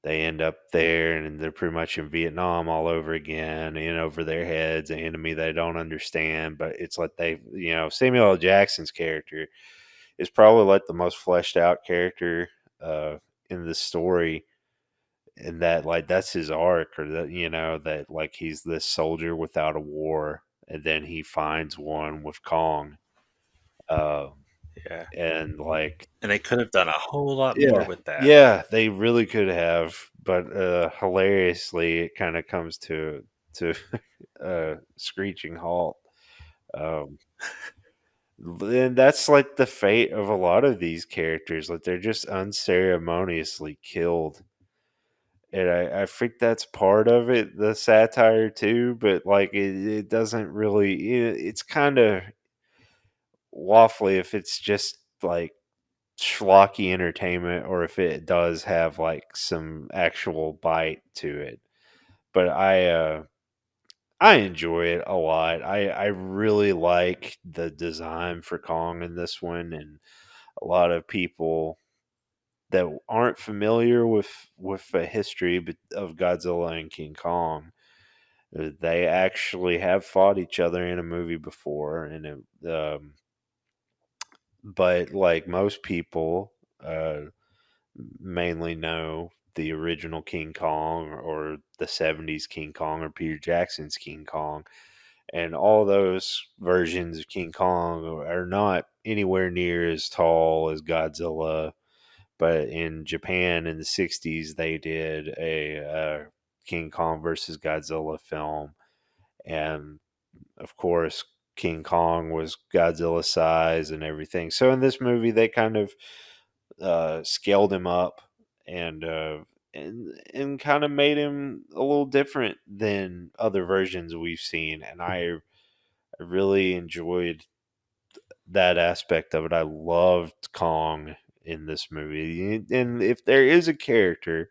S3: they end up there, and they're pretty much in Vietnam all over again, in over their heads, an enemy they don't understand. But it's like Samuel L. Jackson's character is probably like the most fleshed out character uh, in the story, and that like that's his arc, or that that like he's this soldier without a war, and then he finds one with Kong, uh,
S1: Yeah.
S3: and like
S1: And they could have done a whole lot more
S3: yeah,
S1: with that.
S3: yeah, they really could have, but hilariously, it kind of comes to a screeching halt. Um, and that's like the fate of a lot of these characters. Like they're just unceremoniously killed, and I think that's part of it, the satire too. But like it doesn't really. It's kind of waffly if it's just like schlocky entertainment, or if it does have like some actual bite to it. But I enjoy it a lot. I really like the design for Kong in this one, and a lot of people that aren't familiar with the history of Godzilla and King Kong, they actually have fought each other in a movie before, and but like most people, mainly know the original King Kong, or the 70s King Kong, or Peter Jackson's King Kong. And all those versions of King Kong are not anywhere near as tall as Godzilla. But in Japan in the 60s, they did a King Kong versus Godzilla film. And of course, King Kong was Godzilla size and everything. So in this movie, they kind of scaled him up, and and kind of made him a little different than other versions we've seen. And I really enjoyed that aspect of it. I loved Kong in this movie, and if there is a character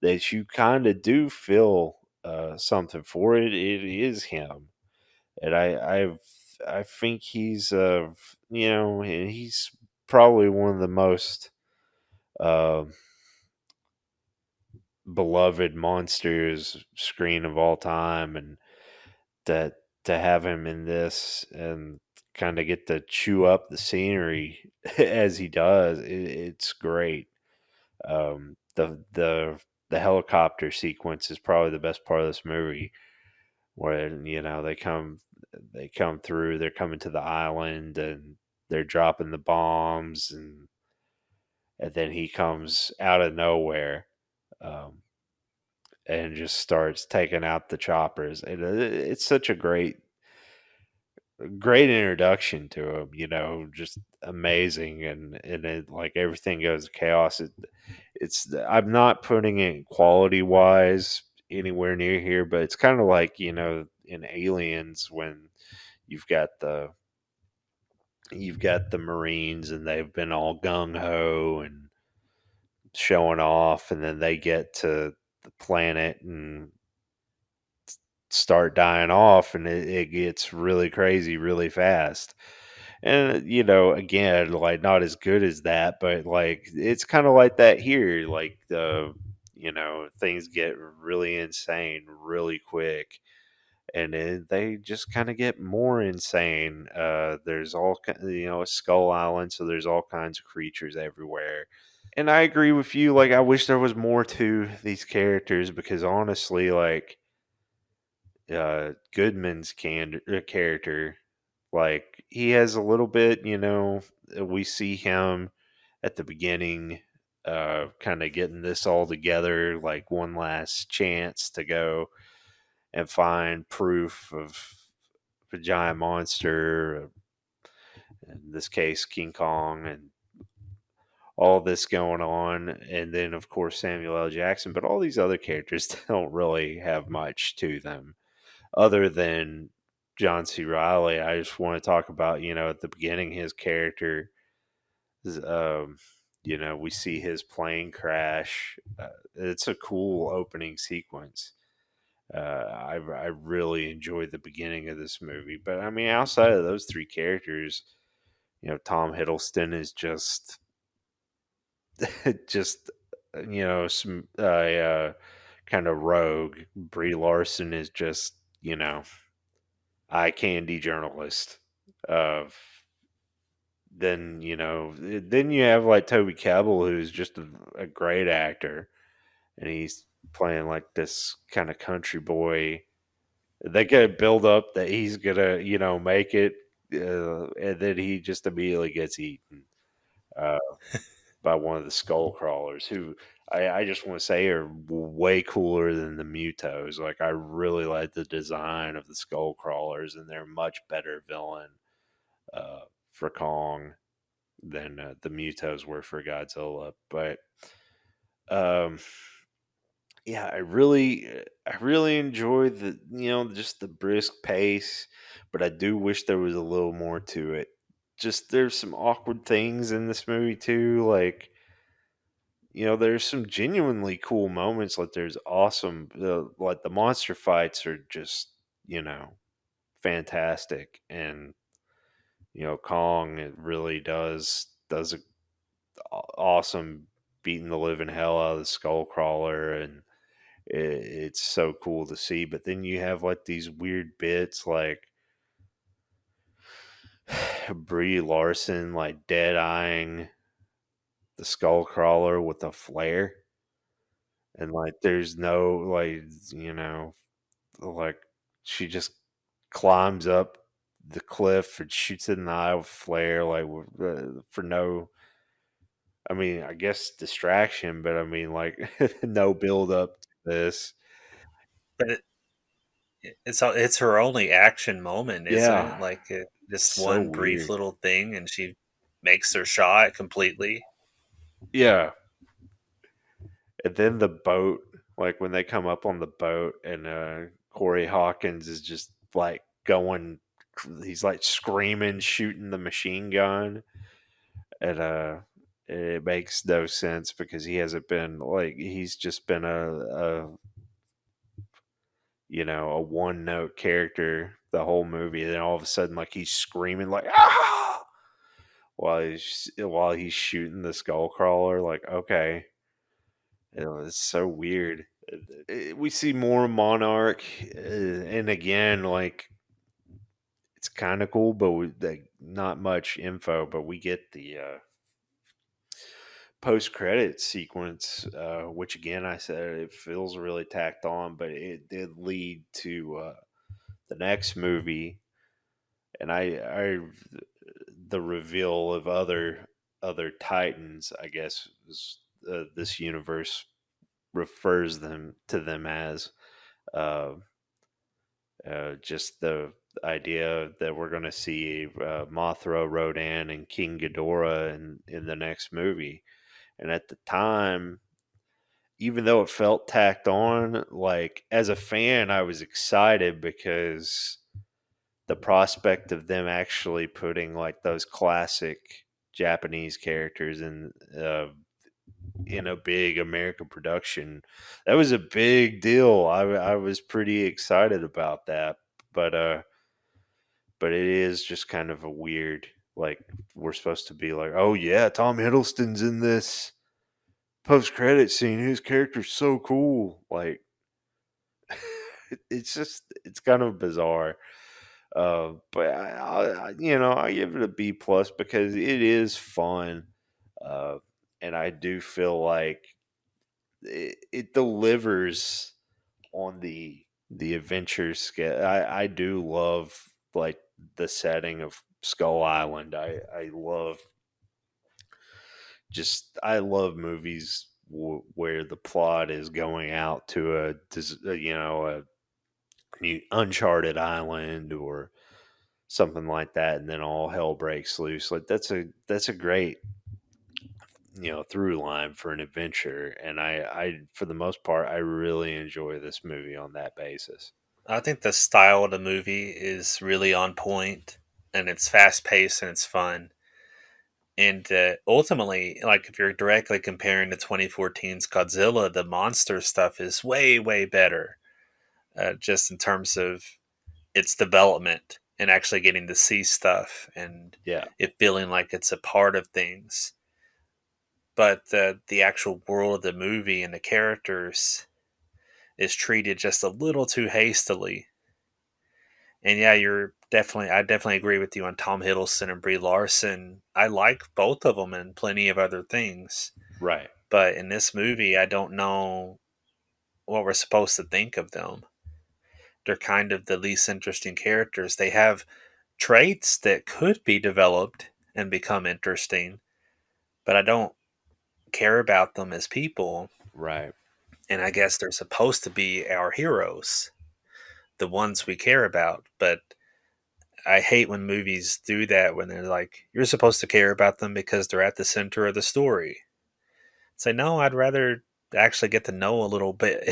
S3: that you kind of do feel something for, it is him. And I think he's he's probably one of the most uh, beloved monsters screen of all time, and that to have him in this and kind of get to chew up the scenery as he does, it's great. The helicopter sequence is probably the best part of this movie, where they come through, they're coming to the island, and they're dropping the bombs, and then he comes out of nowhere, um, and just starts taking out the choppers. And it's such a great introduction to him, just amazing. And it, like, everything goes to chaos. I'm not putting it quality wise anywhere near here, but it's kind of like, in Aliens, when you've got the Marines, and they've been all gung ho and showing off, and then they get to the planet and start dying off, and it gets really crazy really fast. And again, like not as good as that, but like it's kind of like that here. Like things get really insane really quick, and then they just kind of get more insane. There's a Skull Island, so there's all kinds of creatures everywhere. And I agree with you. Like, I wish there was more to these characters because honestly, like, Goodman's character, like, he has a little bit, we see him at the beginning, kind of getting this all together, like, one last chance to go and find proof of a giant monster, in this case, King Kong, and all this going on, and then of course Samuel L. Jackson, but all these other characters don't really have much to them other than John C. Riley. I just want to talk about, at the beginning, his character, um, we see his plane crash. It's a cool opening sequence. I really enjoyed the beginning of this movie, but I mean, outside of those three characters, Tom Hiddleston is just just some kind of rogue. Brie Larson is just eye candy journalist. Uh, then you have like Toby Kebbell, who's just a great actor, and he's playing like this kind of country boy. They could build up that he's gonna make it, and then he just immediately gets eaten. Uh, by one of the skull crawlers who I just want to say are way cooler than the Mutos. Like, I really like the design of the skull crawlers, and they're much better villain for Kong than the Mutos were for Godzilla. But um, yeah, I really enjoy the just the brisk pace, but I do wish there was a little more to it. Just there's some awkward things in this movie too, like there's some genuinely cool moments. Like, there's awesome, like the monster fights are just, fantastic. And, Kong, it really does a awesome beating the living hell out of the skull crawler. And it's so cool to see. But then you have like these weird bits like Brie Larson, like dead eyeing the skull crawler with a flare. And like, there's no like, like, she just climbs up the cliff and shoots it in the eye with flare, like, for no, I mean, I guess distraction, but I mean, like, no build up to this.
S1: But it's her only action moment, isn't
S3: Yeah,
S1: it? Like, just
S3: so
S1: one brief
S3: weird.
S1: little thing, and she makes her shot completely.
S3: Yeah, and then the boat, like when they come up on the boat, and Corey Hawkins is just like going, he's like screaming, shooting the machine gun. And it makes no sense because he hasn't been like, he's just been a one note character the whole movie. And then all of a sudden, like, he's screaming like, ah, while he's shooting the skull crawler. Like, okay, it's so weird. We see more Monarch, and again, like, it's kind of cool, but like, not much info. But we get the post credit sequence, which again, I said it feels really tacked on, but it did lead to the next movie, and I the reveal of other Titans, I guess, is, this universe refers them to them as, uh, just the idea that we're going to see Mothra, Rodan, and King Ghidorah in the next movie. And at the time, even though it felt tacked on, like, as a fan, I was excited because the prospect of them actually putting like those classic Japanese characters in a big American production, that was a big deal. I was pretty excited about that, but but it is just kind of a weird. Like, we're supposed to be like, oh yeah, Tom Hiddleston's in this post credit scene. His character's so cool. Like, it's kind of bizarre. But I give it a B plus because it is fun, uh, and I do feel like it delivers on the adventure scale. I do love like the setting of Skull Island. I love movies where the plot is going out to a new uncharted island or something like that, and then all hell breaks loose. Like that's a great through line for an adventure, and I for the most part I really enjoy this movie on that basis.
S1: I think the style of the movie is really on point, and it's fast paced and it's fun. And ultimately, like if you're directly comparing to 2014's Godzilla, the monster stuff is way, way better, just in terms of its development and actually getting to see stuff and
S3: Yeah,
S1: it feeling like it's a part of things. But the actual world of the movie and the characters is treated just a little too hastily. And yeah, I definitely agree with you on Tom Hiddleston and Brie Larson. I like both of them and plenty of other things.
S3: right,
S1: But in this movie, I don't know what we're supposed to think of them. They're kind of the least interesting characters. They have traits that could be developed and become interesting, but I don't care about them as people.
S3: right,
S1: And I guess they're supposed to be our heroes, the ones we care about. But I hate when movies do that when they're like, you're supposed to care about them because they're at the center of the story. Say, no, I'd rather actually get to know a little bit,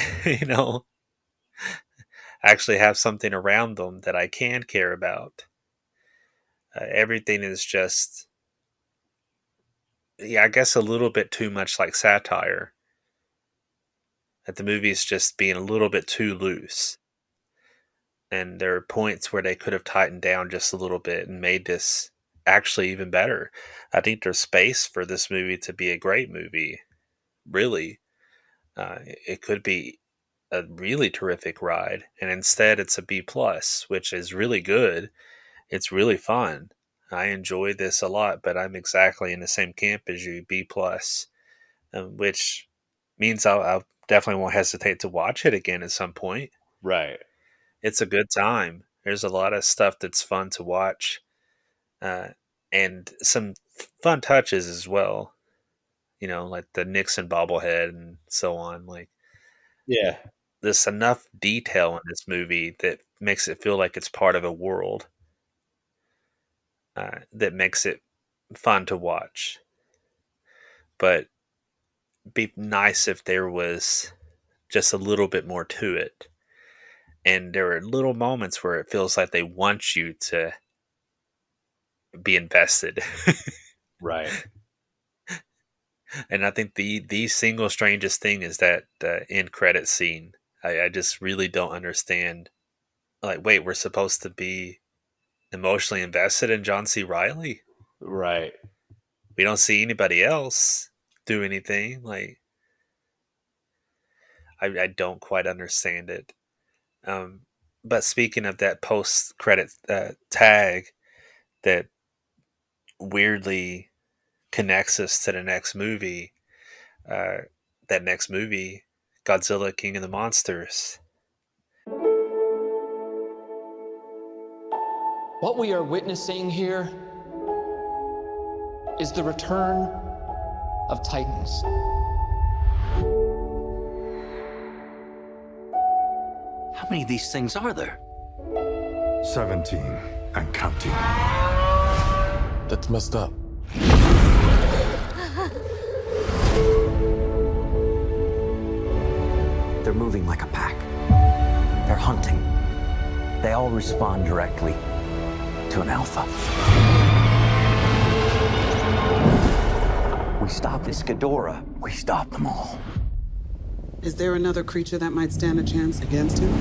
S1: actually have something around them that I can care about. Everything is just, yeah, I guess a little bit too much like satire. That the movie's just being a little bit too loose. And there are points where they could have tightened down just a little bit and made this actually even better. I think there's space for this movie to be a great movie. Really, it could be a really terrific ride, and instead it's a B plus, which is really good. It's really fun. I enjoy this a lot, but I'm exactly in the same camp as you, B plus, which means I'll definitely won't hesitate to watch it again at some point.
S3: right,
S1: It's a good time. There's a lot of stuff that's fun to watch, uh, and some fun touches as well. Like the Nixon bobblehead and so on. Like
S3: yeah,
S1: there's enough detail in this movie that makes it feel like it's part of a world, that makes it fun to watch. But be nice if there was just a little bit more to it. And there are little moments where it feels like they want you to be invested.
S3: right,
S1: And I think the single strangest thing is that end credit scene. I just really don't understand. Like, wait, we're supposed to be emotionally invested in John C. Riley?
S3: right,
S1: We don't see anybody else do anything. Like, I don't quite understand it. Um, but speaking of that post credit tag that weirdly connects us to the next movie, uh, that next movie, Godzilla King of the Monsters.
S7: What we are witnessing here is the return of Titans.
S8: How many of these things are there?
S9: 17 and counting.
S10: That's messed up.
S8: They're moving like a pack. They're hunting. They all respond directly to an alpha. We stop this Ghidorah. We stop them all.
S11: Is there another creature that might stand a chance against him?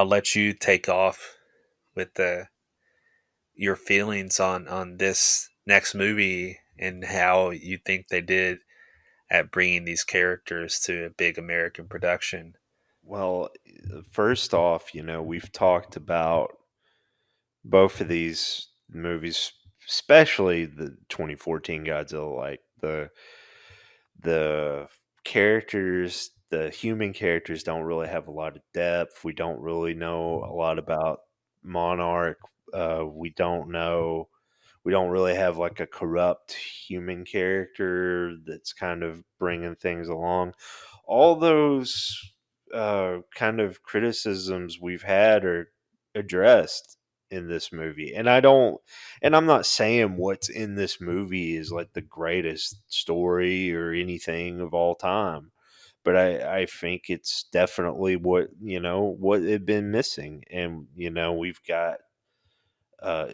S1: I'll let you take off with the your feelings on this next movie and how you think they did at bringing these characters to a big American production.
S3: Well, first off, we've talked about both of these movies, especially the 2014 Godzilla, like the characters, the human characters don't really have a lot of depth. We don't really know a lot about Monarch. We don't really have like a corrupt human character that's kind of bringing things along. All those kind of criticisms we've had are addressed in this movie. And I'm not saying what's in this movie is like the greatest story or anything of all time. But I think it's definitely what had been missing. And, we've got uh,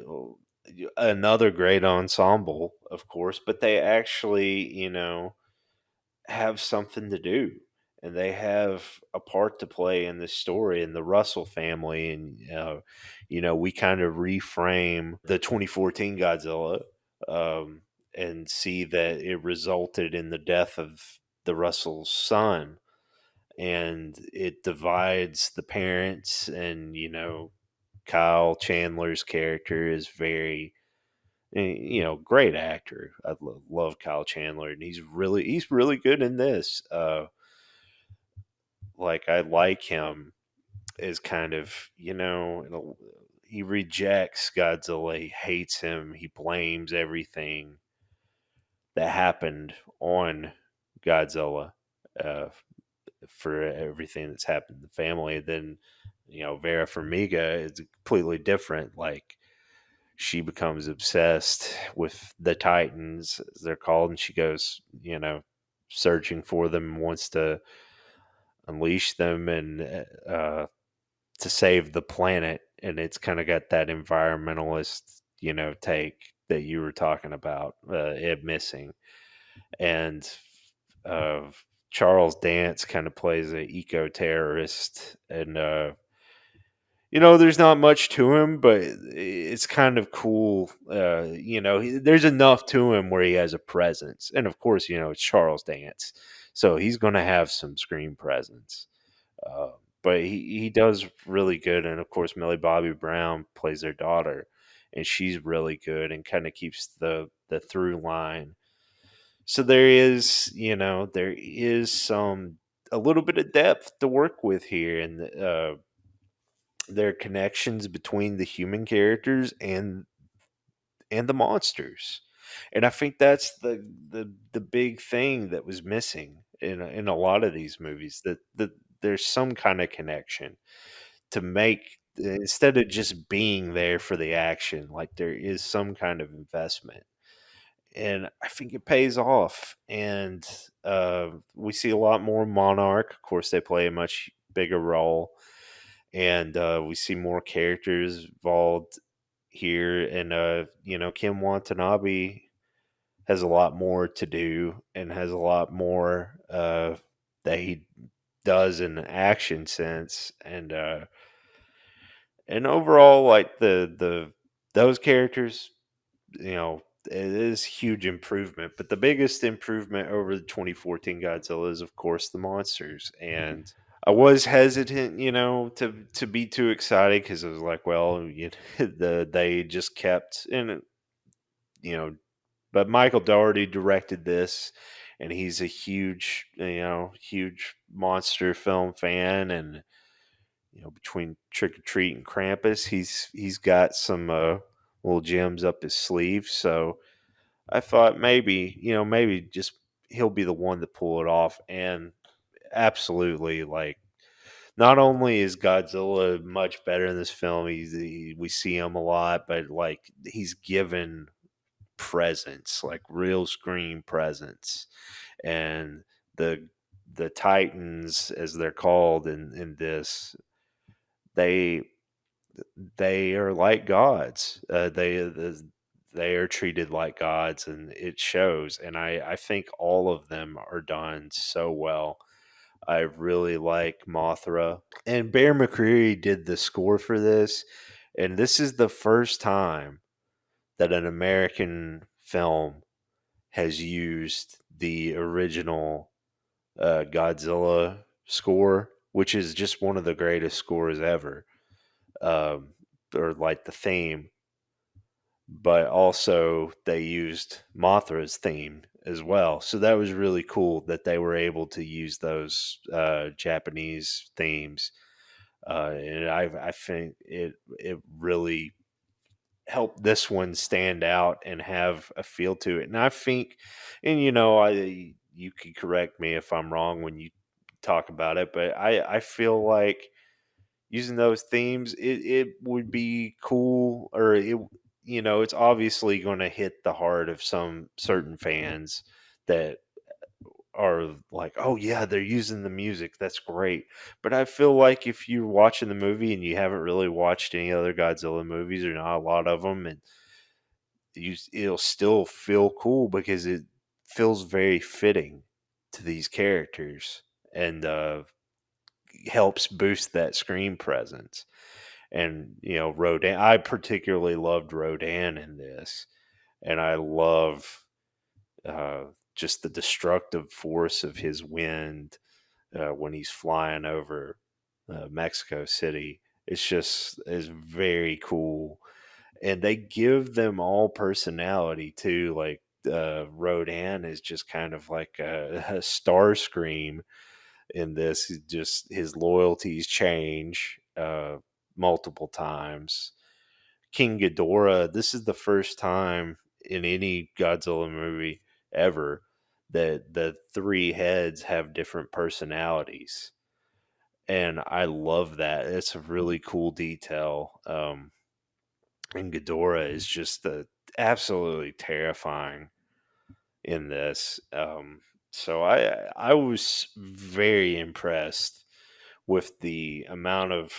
S3: another great ensemble, of course, but they actually, have something to do and they have a part to play in this story and the Russell family. And, we kind of reframe the 2014 Godzilla and see that it resulted in the death of the Russell's son and it divides the parents. And, Kyle Chandler's character is very, great actor. I love Kyle Chandler, and he's really good in this. Like I like him as kind of he rejects Godzilla, he hates him, he blames everything that happened on Godzilla uh, for everything that's happened to the family. Then Vera Farmiga is completely different. Like she becomes obsessed with the Titans, as they're called, and she goes, searching for them, wants to unleash them and to save the planet. And it's kind of got that environmentalist, take that you were talking about, it missing. And uh, Charles Dance kind of plays an eco terrorist, and there's not much to him, but it's kind of cool. There's enough to him where he has a presence. And of course, it's Charles Dance. So he's going to have some screen presence. Uh, but he does really good. And of course, Millie Bobby Brown plays their daughter. And she's really good and kind of keeps the through line. So there is a little bit of depth to work with here. And there are connections between the human characters and the monsters. And I think that's the big thing that was missing in a lot of these movies, that there's some kind of connection to make, instead of just being there for the action, like there is some kind of investment. And I think it pays off. And we see a lot more Monarch. Of course, they play a much bigger role, and we see more characters involved here. And Kim Watanabe has a lot more to do and has a lot more that he does in the action sense. And overall, like the those characters, it is huge improvement. But the biggest improvement over the 2014 Godzilla is, of course, the monsters. And I was hesitant, to be too excited, because I was like, well, they just kept in, you know, but Michael Dougherty directed this, and he's a huge monster film fan. And between Trick or Treat and Krampus, he's got some little gems up his sleeve. So I thought maybe just he'll be the one to pull it off. And absolutely, like, not only is Godzilla much better in this film, we see him a lot, but like he's given presence, like real screen presence. And the the Titans, as they're called in this, they they are like gods. They are treated like gods, and it shows. And I think all of them are done so well. I really like Mothra. And Bear McCreary did the score for this. And this is the first time that an American film has used the original Godzilla score, which is just one of the greatest scores ever, um, or like the theme. But also they used Mothra's theme as well. So that was really cool that they were able to use those Japanese themes, and I think it really helped this one stand out and have a feel to it. And I think, and I you can correct me if I'm wrong when you talk about it, but I feel like using those themes, it would be cool, or it's obviously going to hit the heart of some certain fans that are like, oh yeah, they're using the music. That's great. But I feel like if you're watching the movie and you haven't really watched any other Godzilla movies, or not a lot of them, and it'll still feel cool because it feels very fitting to these characters, and helps boost that screen presence. And Rodan, I particularly loved Rodan in this, and I love uh, just the destructive force of his wind when he's flying over Mexico City. It's very cool, and they give them all personality too. Like Rodan is just kind of like a star scream in this. Just his loyalties change multiple times. King Ghidorah, this is the first time in any Godzilla movie ever that the three heads have different personalities. And I love that. It's a really cool detail. And Ghidorah is just absolutely terrifying in this. So I was very impressed with the amount of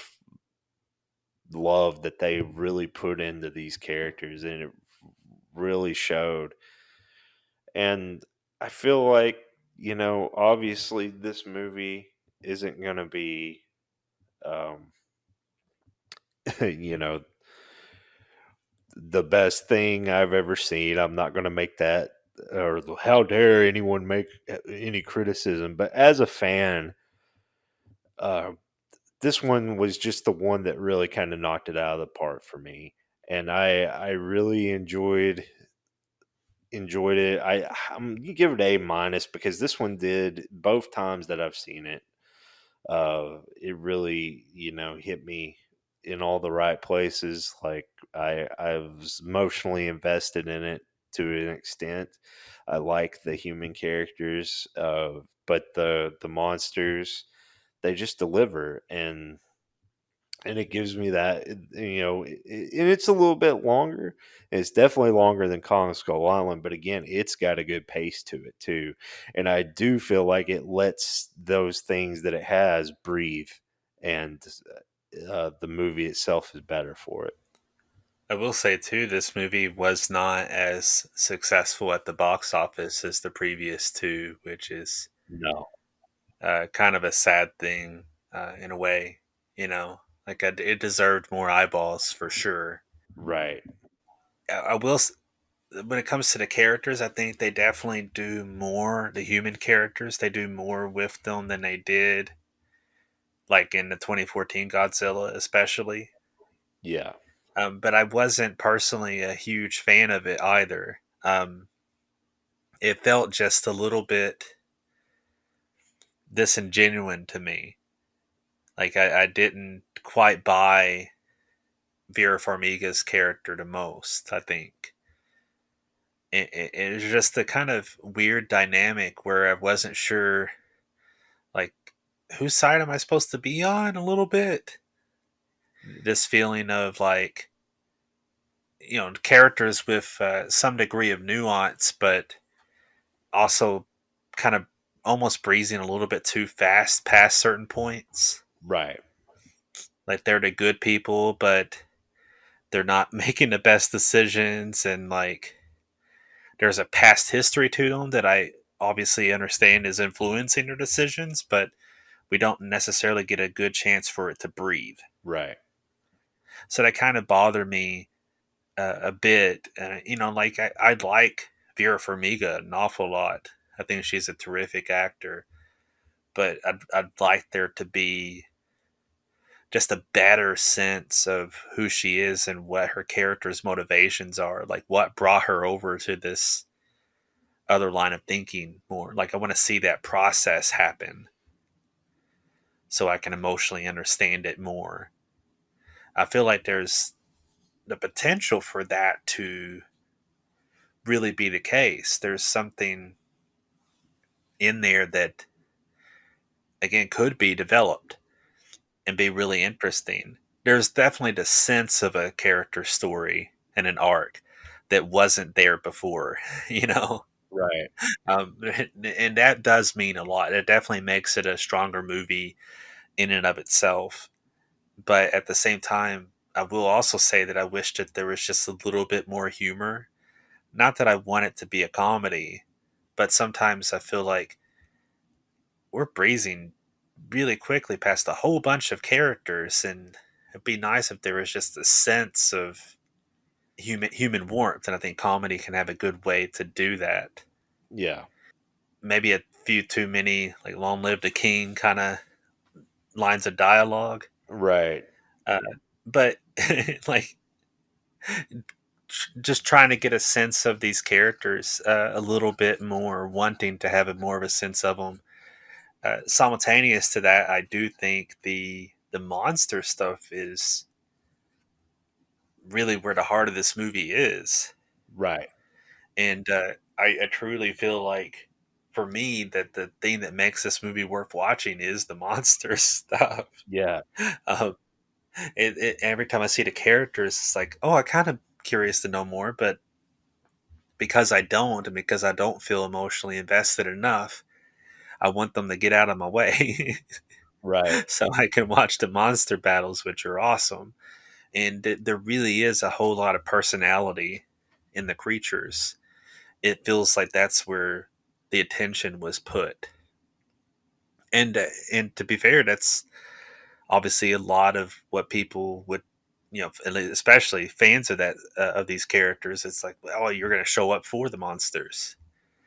S3: love that they really put into these characters, and it really showed. And I feel like, obviously this movie isn't going to be, um, you know, the best thing I've ever seen. I'm not going to make that, or how dare anyone make any criticism. But as a fan, uh, this one was just the one that really kind of knocked it out of the park for me, and I really enjoyed it. I'm gonna give it A minus because this one did both times that I've seen it. It really, hit me in all the right places. Like I was emotionally invested in it to an extent. I like the human characters, but the monsters, they just deliver. And it gives me that, and it's a little bit longer. It's definitely longer than Kong Skull Island, but again, it's got a good pace to it too. And I do feel like it lets those things that it has breathe, and the movie itself is better for it.
S1: I will say too, this movie was not as successful at the box office as the previous two, which is
S3: No,
S1: kind of a sad thing in a way. Like it deserved more eyeballs for sure.
S3: right,
S1: I will. When it comes to the characters, I think they definitely do more. The human characters, they do more with them than they did, like in the 2014 Godzilla, especially.
S3: yeah,
S1: But I wasn't personally a huge fan of it either. It felt just a little bit disingenuine to me. Like I didn't quite buy Vera Farmiga's character the most. I think it was just a kind of weird dynamic where I wasn't sure, like, whose side am I supposed to be on a little bit. This feeling of like, characters with some degree of nuance, but also kind of almost breezing a little bit too fast past certain points.
S3: right,
S1: Like they're the good people, but they're not making the best decisions, and like there's a past history to them that I obviously understand is influencing their decisions, but we don't necessarily get a good chance for it to breathe.
S3: Right.
S1: So that kind of bothered me a bit. Like I like Vera Farmiga an awful lot. I think she's a terrific actor, but I'd like there to be just a better sense of who she is and what her character's motivations are. Like what brought her over to this other line of thinking more. Like I want to see that process happen so I can emotionally understand it more. I feel like there's the potential for that to really be the case. There's something in there that again could be developed and be really interesting. There's definitely the sense of a character story and an arc that wasn't there before, you know.
S3: Right.
S1: Um, and that does mean a lot. It definitely makes it a stronger movie in and of itself. But at the same time, I will also say that I wish that there was just a little bit more humor. Not that I want it to be a comedy, but sometimes I feel like we're breezing really quickly past a whole bunch of characters, and it'd be nice if there was just a sense of human warmth. And I think comedy can have a good way to do that.
S3: Yeah.
S1: Maybe a few too many like "Long live the king" kind of lines of dialogue,
S3: Right.
S1: uh, but like just trying to get a sense of these characters a little bit more, wanting to have a more of a sense of them. Simultaneous to that, I do think the monster stuff is really where the heart of this movie is,
S3: Right.
S1: and I truly feel like for me that the thing that makes this movie worth watching is the monster stuff.
S3: Yeah.
S1: Um, every time I see the characters, it's like, oh, I kind of curious to know more, but because I don't, and because I don't feel emotionally invested enough, I want them to get out of my way
S3: Right.
S1: so I can watch the monster battles, which are awesome. And there really is a whole lot of personality in the creatures. It feels like that's where the attention was put. And to be fair, that's obviously a lot of what people would, especially fans of that of these characters. It's like, oh, you're going to show up for the monsters,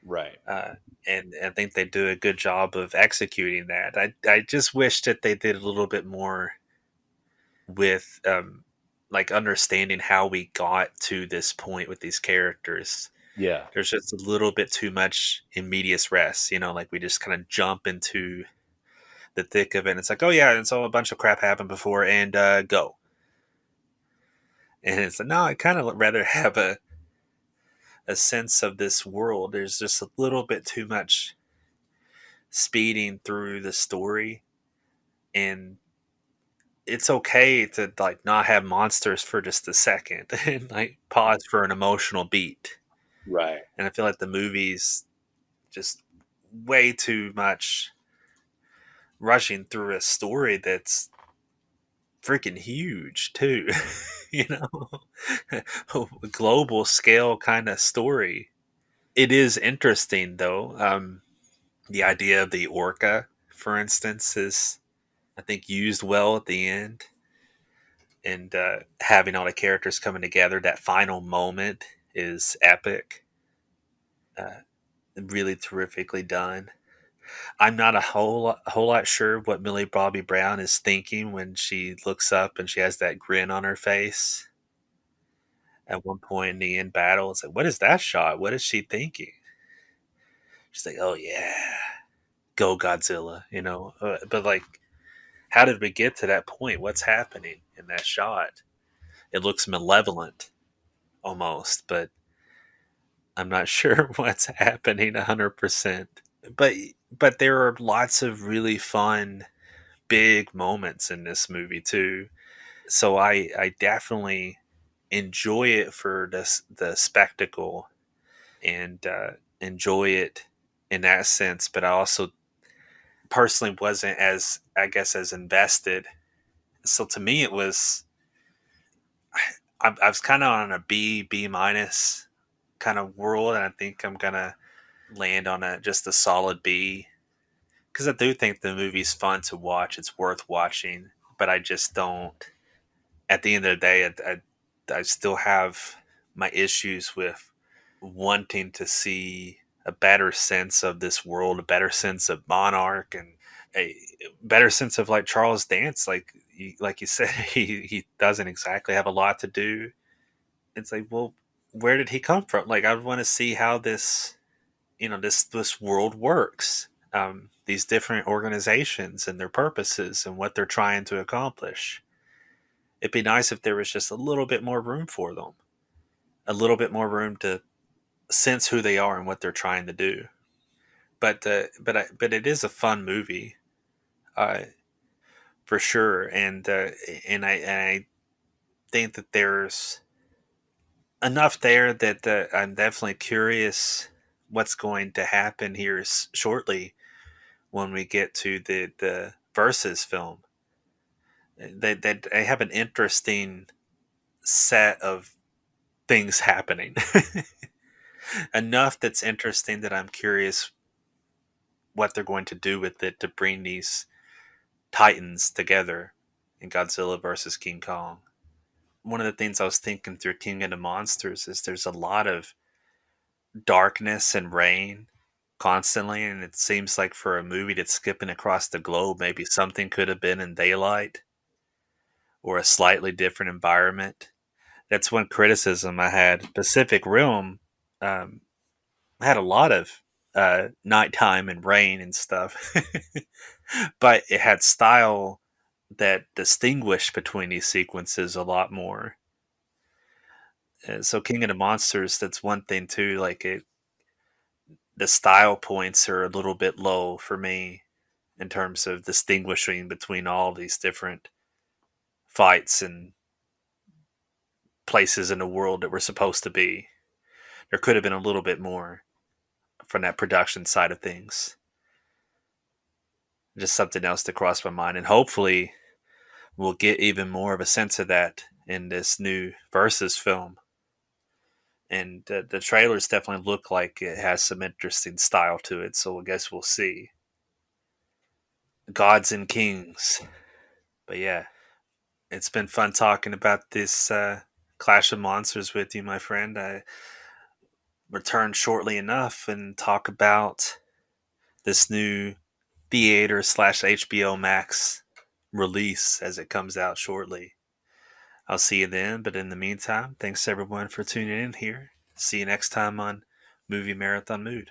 S3: Right.
S1: uh, and I think they do a good job of executing that. I just wish that they did a little bit more with like understanding how we got to this point with these characters.
S3: Yeah.
S1: There's just a little bit too much in medias res, like we just kind of jump into the thick of it. And it's like, oh yeah, and so a bunch of crap happened before, and go. And it's like, no, I kind of rather have a sense of this world. There's just a little bit too much speeding through the story, and it's okay to like not have monsters for just a second and like pause for an emotional beat.
S3: Right.
S1: And I feel like the movie's just way too much rushing through a story that's freaking huge too. you know, a global scale kind of story. It is interesting though. The idea of the orca, for instance, is I think used well at the end, and having all the characters coming together. That final moment is epic. Uh, really terrifically done. I'm not a whole lot sure what Millie Bobby Brown is thinking when she looks up and she has that grin on her face. At one point in the end battle, it's like, what is that shot? What is she thinking? She's like, oh yeah, go Godzilla, But like, how did we get to that point? What's happening in that shot? It looks malevolent almost, but I'm not sure what's happening 100%. But but there are lots of really fun big moments in this movie too. So I definitely enjoy it for the spectacle, and enjoy it in that sense. But I also personally wasn't as, I guess, as invested. So to me, it was I was kind of on a B minus kind of world, and I think I'm gonna land on a just a solid B because I do think the movie's fun to watch. It's worth watching, but I just don't. At the end of the day, I still have my issues with wanting to see a better sense of this world, a better sense of Monarch, and a better sense of like Charles Dance. Like you said, he doesn't exactly have a lot to do. It's like, well, where did he come from? Like, I want to see how this, this world works. These different organizations and their purposes and what they're trying to accomplish. It'd be nice if there was just a little bit more room for them, a little bit more room to sense who they are and what they're trying to do. But it is a fun movie, uh, for sure, and I think that there's enough there that I'm definitely curious what's going to happen here shortly when we get to the versus film. They have an interesting set of things happening. Enough that's interesting that I'm curious what they're going to do with it to bring these titans together in Godzilla versus King Kong. One of the things I was thinking through King of the Monsters is there's a lot of darkness and rain constantly, and it seems like for a movie that's skipping across the globe, maybe something could have been in daylight or a slightly different environment. That's one criticism I had. Pacific Rim um, had a lot of nighttime and rain and stuff, but it had style that distinguished between these sequences a lot more. So King of the Monsters, that's one thing too. The style points are a little bit low for me in terms of distinguishing between all these different fights and places in the world that were supposed to be. There could have been a little bit more from that production side of things. Just something else to cross my mind, and hopefully we'll get even more of a sense of that in this new versus film. And the trailers definitely look like it has some interesting style to it, so I guess we'll see. Gods and Kings. But yeah, it's been fun talking about this Clash of Monsters with you, my friend. I return shortly enough and talk about this new theater slash HBO Max release as it comes out shortly. I'll see you then, but in the meantime, thanks everyone for tuning in here. See you next time on Movie Marathon Mood.